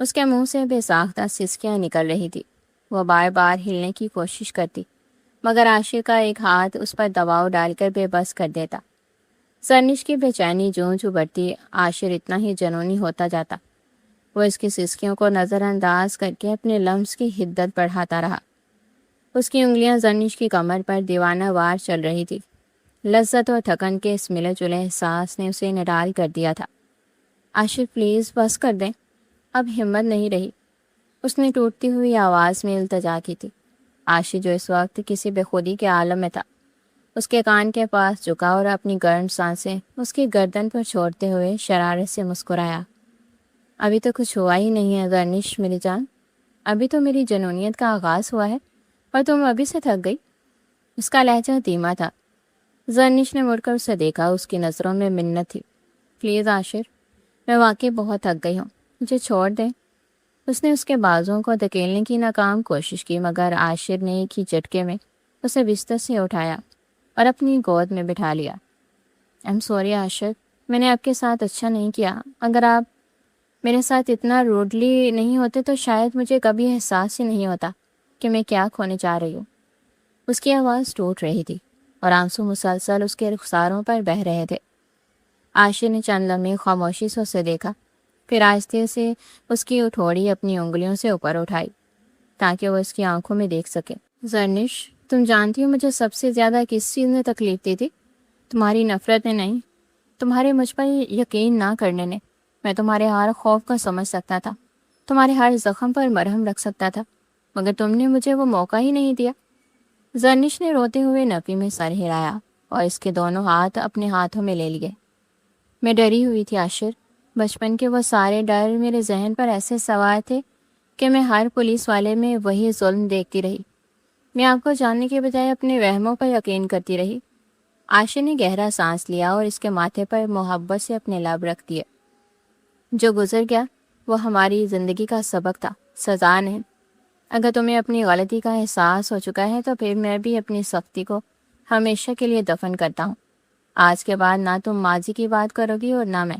اس کے منہ سے بے ساختہ سسکیاں نکل رہی تھی۔ وہ بار بار ہلنے کی کوشش کرتی، مگر عاشر کا ایک ہاتھ اس پر دباؤ ڈال کر بے بس کر دیتا۔ زرنش کی بے چینی جوں جوں بڑھتی، عاشر اتنا ہی جنونی ہوتا جاتا۔ وہ اس کی سسکیوں کو نظر انداز کر کے اپنے لمس کی حدت بڑھاتا رہا۔ اس کی انگلیاں زرنش کی کمر پر دیوانہ وار چل رہی تھی۔ لذت اور تھکن کے اس ملے جلے احساس نے اسے نڈال کر دیا تھا۔ عاشر پلیز بس کر دیں، اب ہمت نہیں رہی، اس نے ٹوٹتی ہوئی آواز میں التجا کی تھی۔ عاشر جو اس وقت کسی بے خودی کے عالم میں تھا، اس کے کان کے پاس جھکا اور اپنی گرم سانسیں اس کی گردن پر چھوڑتے ہوئے شرارت سے مسکرایا۔ ابھی تو کچھ ہوا ہی نہیں ہے زرنش میری جان، ابھی تو میری جنونیت کا آغاز ہوا ہے اور تم ابھی سے تھک گئی۔ اس کا لہجہ دھیما تھا۔ زرنش نے مڑ کر اسے دیکھا، اس کی نظروں میں منت تھی۔ پلیز عاشر، میں واقعی بہت تھک گئی ہوں، مجھے چھوڑ دیں۔ اس نے اس کے بازوؤں کو دھکیلنے کی ناکام کوشش کی، مگر عاشر نے ایک ہی جھٹکے میں اسے بستر سے اٹھایا اور اپنی گود میں بٹھا لیا۔ ایم سوری عاشر، میں نے آپ کے ساتھ اچھا نہیں کیا۔ اگر آپ میرے ساتھ اتنا روڈلی نہیں ہوتے تو شاید مجھے کبھی احساس ہی نہیں ہوتا کہ میں کیا کھونے جا رہی ہوں۔ اس کی آواز ٹوٹ رہی تھی اور آنسو مسلسل اس کے رخساروں پر بہہ رہے تھے۔ عاشر نے چند لمحے خاموشی سے اسے دیکھا، پھر آہستہ سے اس کی ہتھوڑی اپنی انگلیوں سے اوپر اٹھائی تاکہ وہ اس کی آنکھوں میں دیکھ سکے۔ زرنش، تم جانتی ہو مجھے سب سے زیادہ کس چیز نے تکلیف دی تھی؟ تمہاری نفرت نے نہیں، تمہارے مجھ پر یقین نہ کرنے نے۔ میں تمہارے ہر خوف کا سمجھ سکتا تھا، تمہارے ہر زخم پر مرہم رکھ سکتا تھا، مگر تم نے مجھے وہ موقع ہی نہیں دیا۔ زرنش نے روتے ہوئے نفی میں سر ہلایا اور اس کے دونوں ہاتھ اپنے ہاتھوں میں لے لیے۔ میں ڈری ہوئی تھی عاشر، بچپن کے وہ سارے ڈر میرے ذہن پر ایسے سوار تھے کہ میں ہر پولیس والے میں وہی ظلم دیکھتی رہی۔ میں آپ کو جاننے کے بجائے اپنے وہموں پر یقین کرتی رہی۔ عاشر نے گہرا سانس لیا اور اس کے ماتھے پر محبت سے اپنے لب رکھ دیے۔ جو گزر گیا وہ ہماری زندگی کا سبق تھا، سزا نہیں۔ اگر تمہیں اپنی غلطی کا احساس ہو چکا ہے تو پھر میں بھی اپنی سختی کو ہمیشہ کے لیے دفن کرتا ہوں۔ آج کے بعد نہ تم ماضی کی بات کرو گی اور نہ میں۔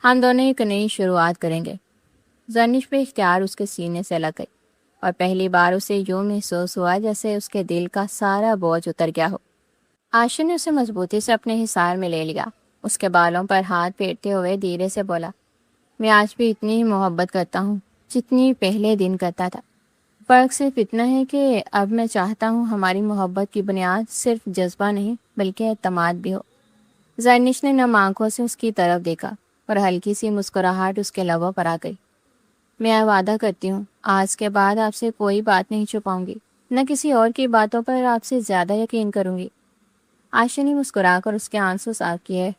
ہم دونوں ایک نئی شروعات کریں گے۔ زرنش بے اختیار اس کے سینے سے لگ گئی اور پہلی بار اسے یوں محسوس ہوا جیسے اس کے دل کا سارا بوجھ اتر گیا ہو۔ عاشر نے اسے مضبوطی سے اپنے حصار میں لے لیا، اس کے بالوں پر ہاتھ پھیرتے ہوئے دھیرے سے بولا، میں آج بھی اتنی ہی محبت کرتا ہوں جتنی پہلے دن کرتا تھا۔ فرق صرف اتنا ہے کہ اب میں چاہتا ہوں ہماری محبت کی بنیاد صرف جذبہ نہیں بلکہ اعتماد بھی ہو۔ زرنش نے نم آنکھوں سے اس کی طرف دیکھا اور ہلکی سی مسکراہٹ اس کے لبوں پر آ گئی۔ میں وعدہ کرتی ہوں آج کے بعد آپ سے کوئی بات نہیں چھپاؤں گی، نہ کسی اور کی باتوں پر آپ سے زیادہ یقین کروں گی۔ عاشر نے مسکرا کر اس کے آنسو صاف کیے،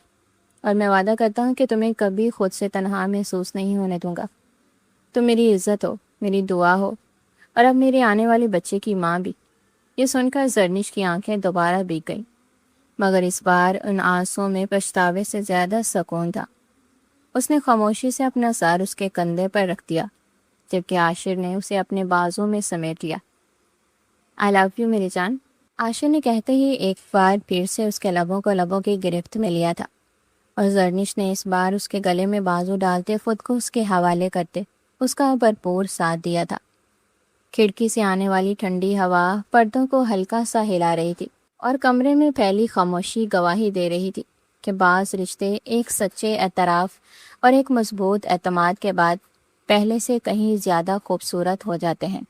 اور میں وعدہ کرتا ہوں کہ تمہیں کبھی خود سے تنہا محسوس نہیں ہونے دوں گا۔ تم میری عزت ہو، میری دعا ہو، اور اب میرے آنے والے بچے کی ماں بھی۔ یہ سن کر زرنش کی آنکھیں دوبارہ بھیگ گئیں، مگر اس بار ان آنسوؤں میں پچھتاوے سے زیادہ سکون تھا۔ اس نے خاموشی سے اپنا سر اس کے کندھے پر رکھ دیا، جبکہ عاشر نے اسے اپنے بازو میں سمیٹ لیا۔ آئی لو یو میری جان، عاشر نے کہتے ہی ایک بار پھر سے اس کے لبوں کو لبوں کی گرفت میں لیا تھا، اور زرنش نے اس بار اس کے گلے میں بازو ڈالتے خود کو اس کے حوالے کرتے اس کا بھرپور ساتھ دیا تھا۔ کھڑکی سے آنے والی ٹھنڈی ہوا پردوں کو ہلکا سا ہلا رہی تھی اور کمرے میں پھیلی خاموشی گواہی دے رہی تھی کہ بعض رشتے ایک سچے اعتراف اور ایک مضبوط اعتماد کے بعد پہلے سے کہیں زیادہ خوبصورت ہو جاتے ہیں۔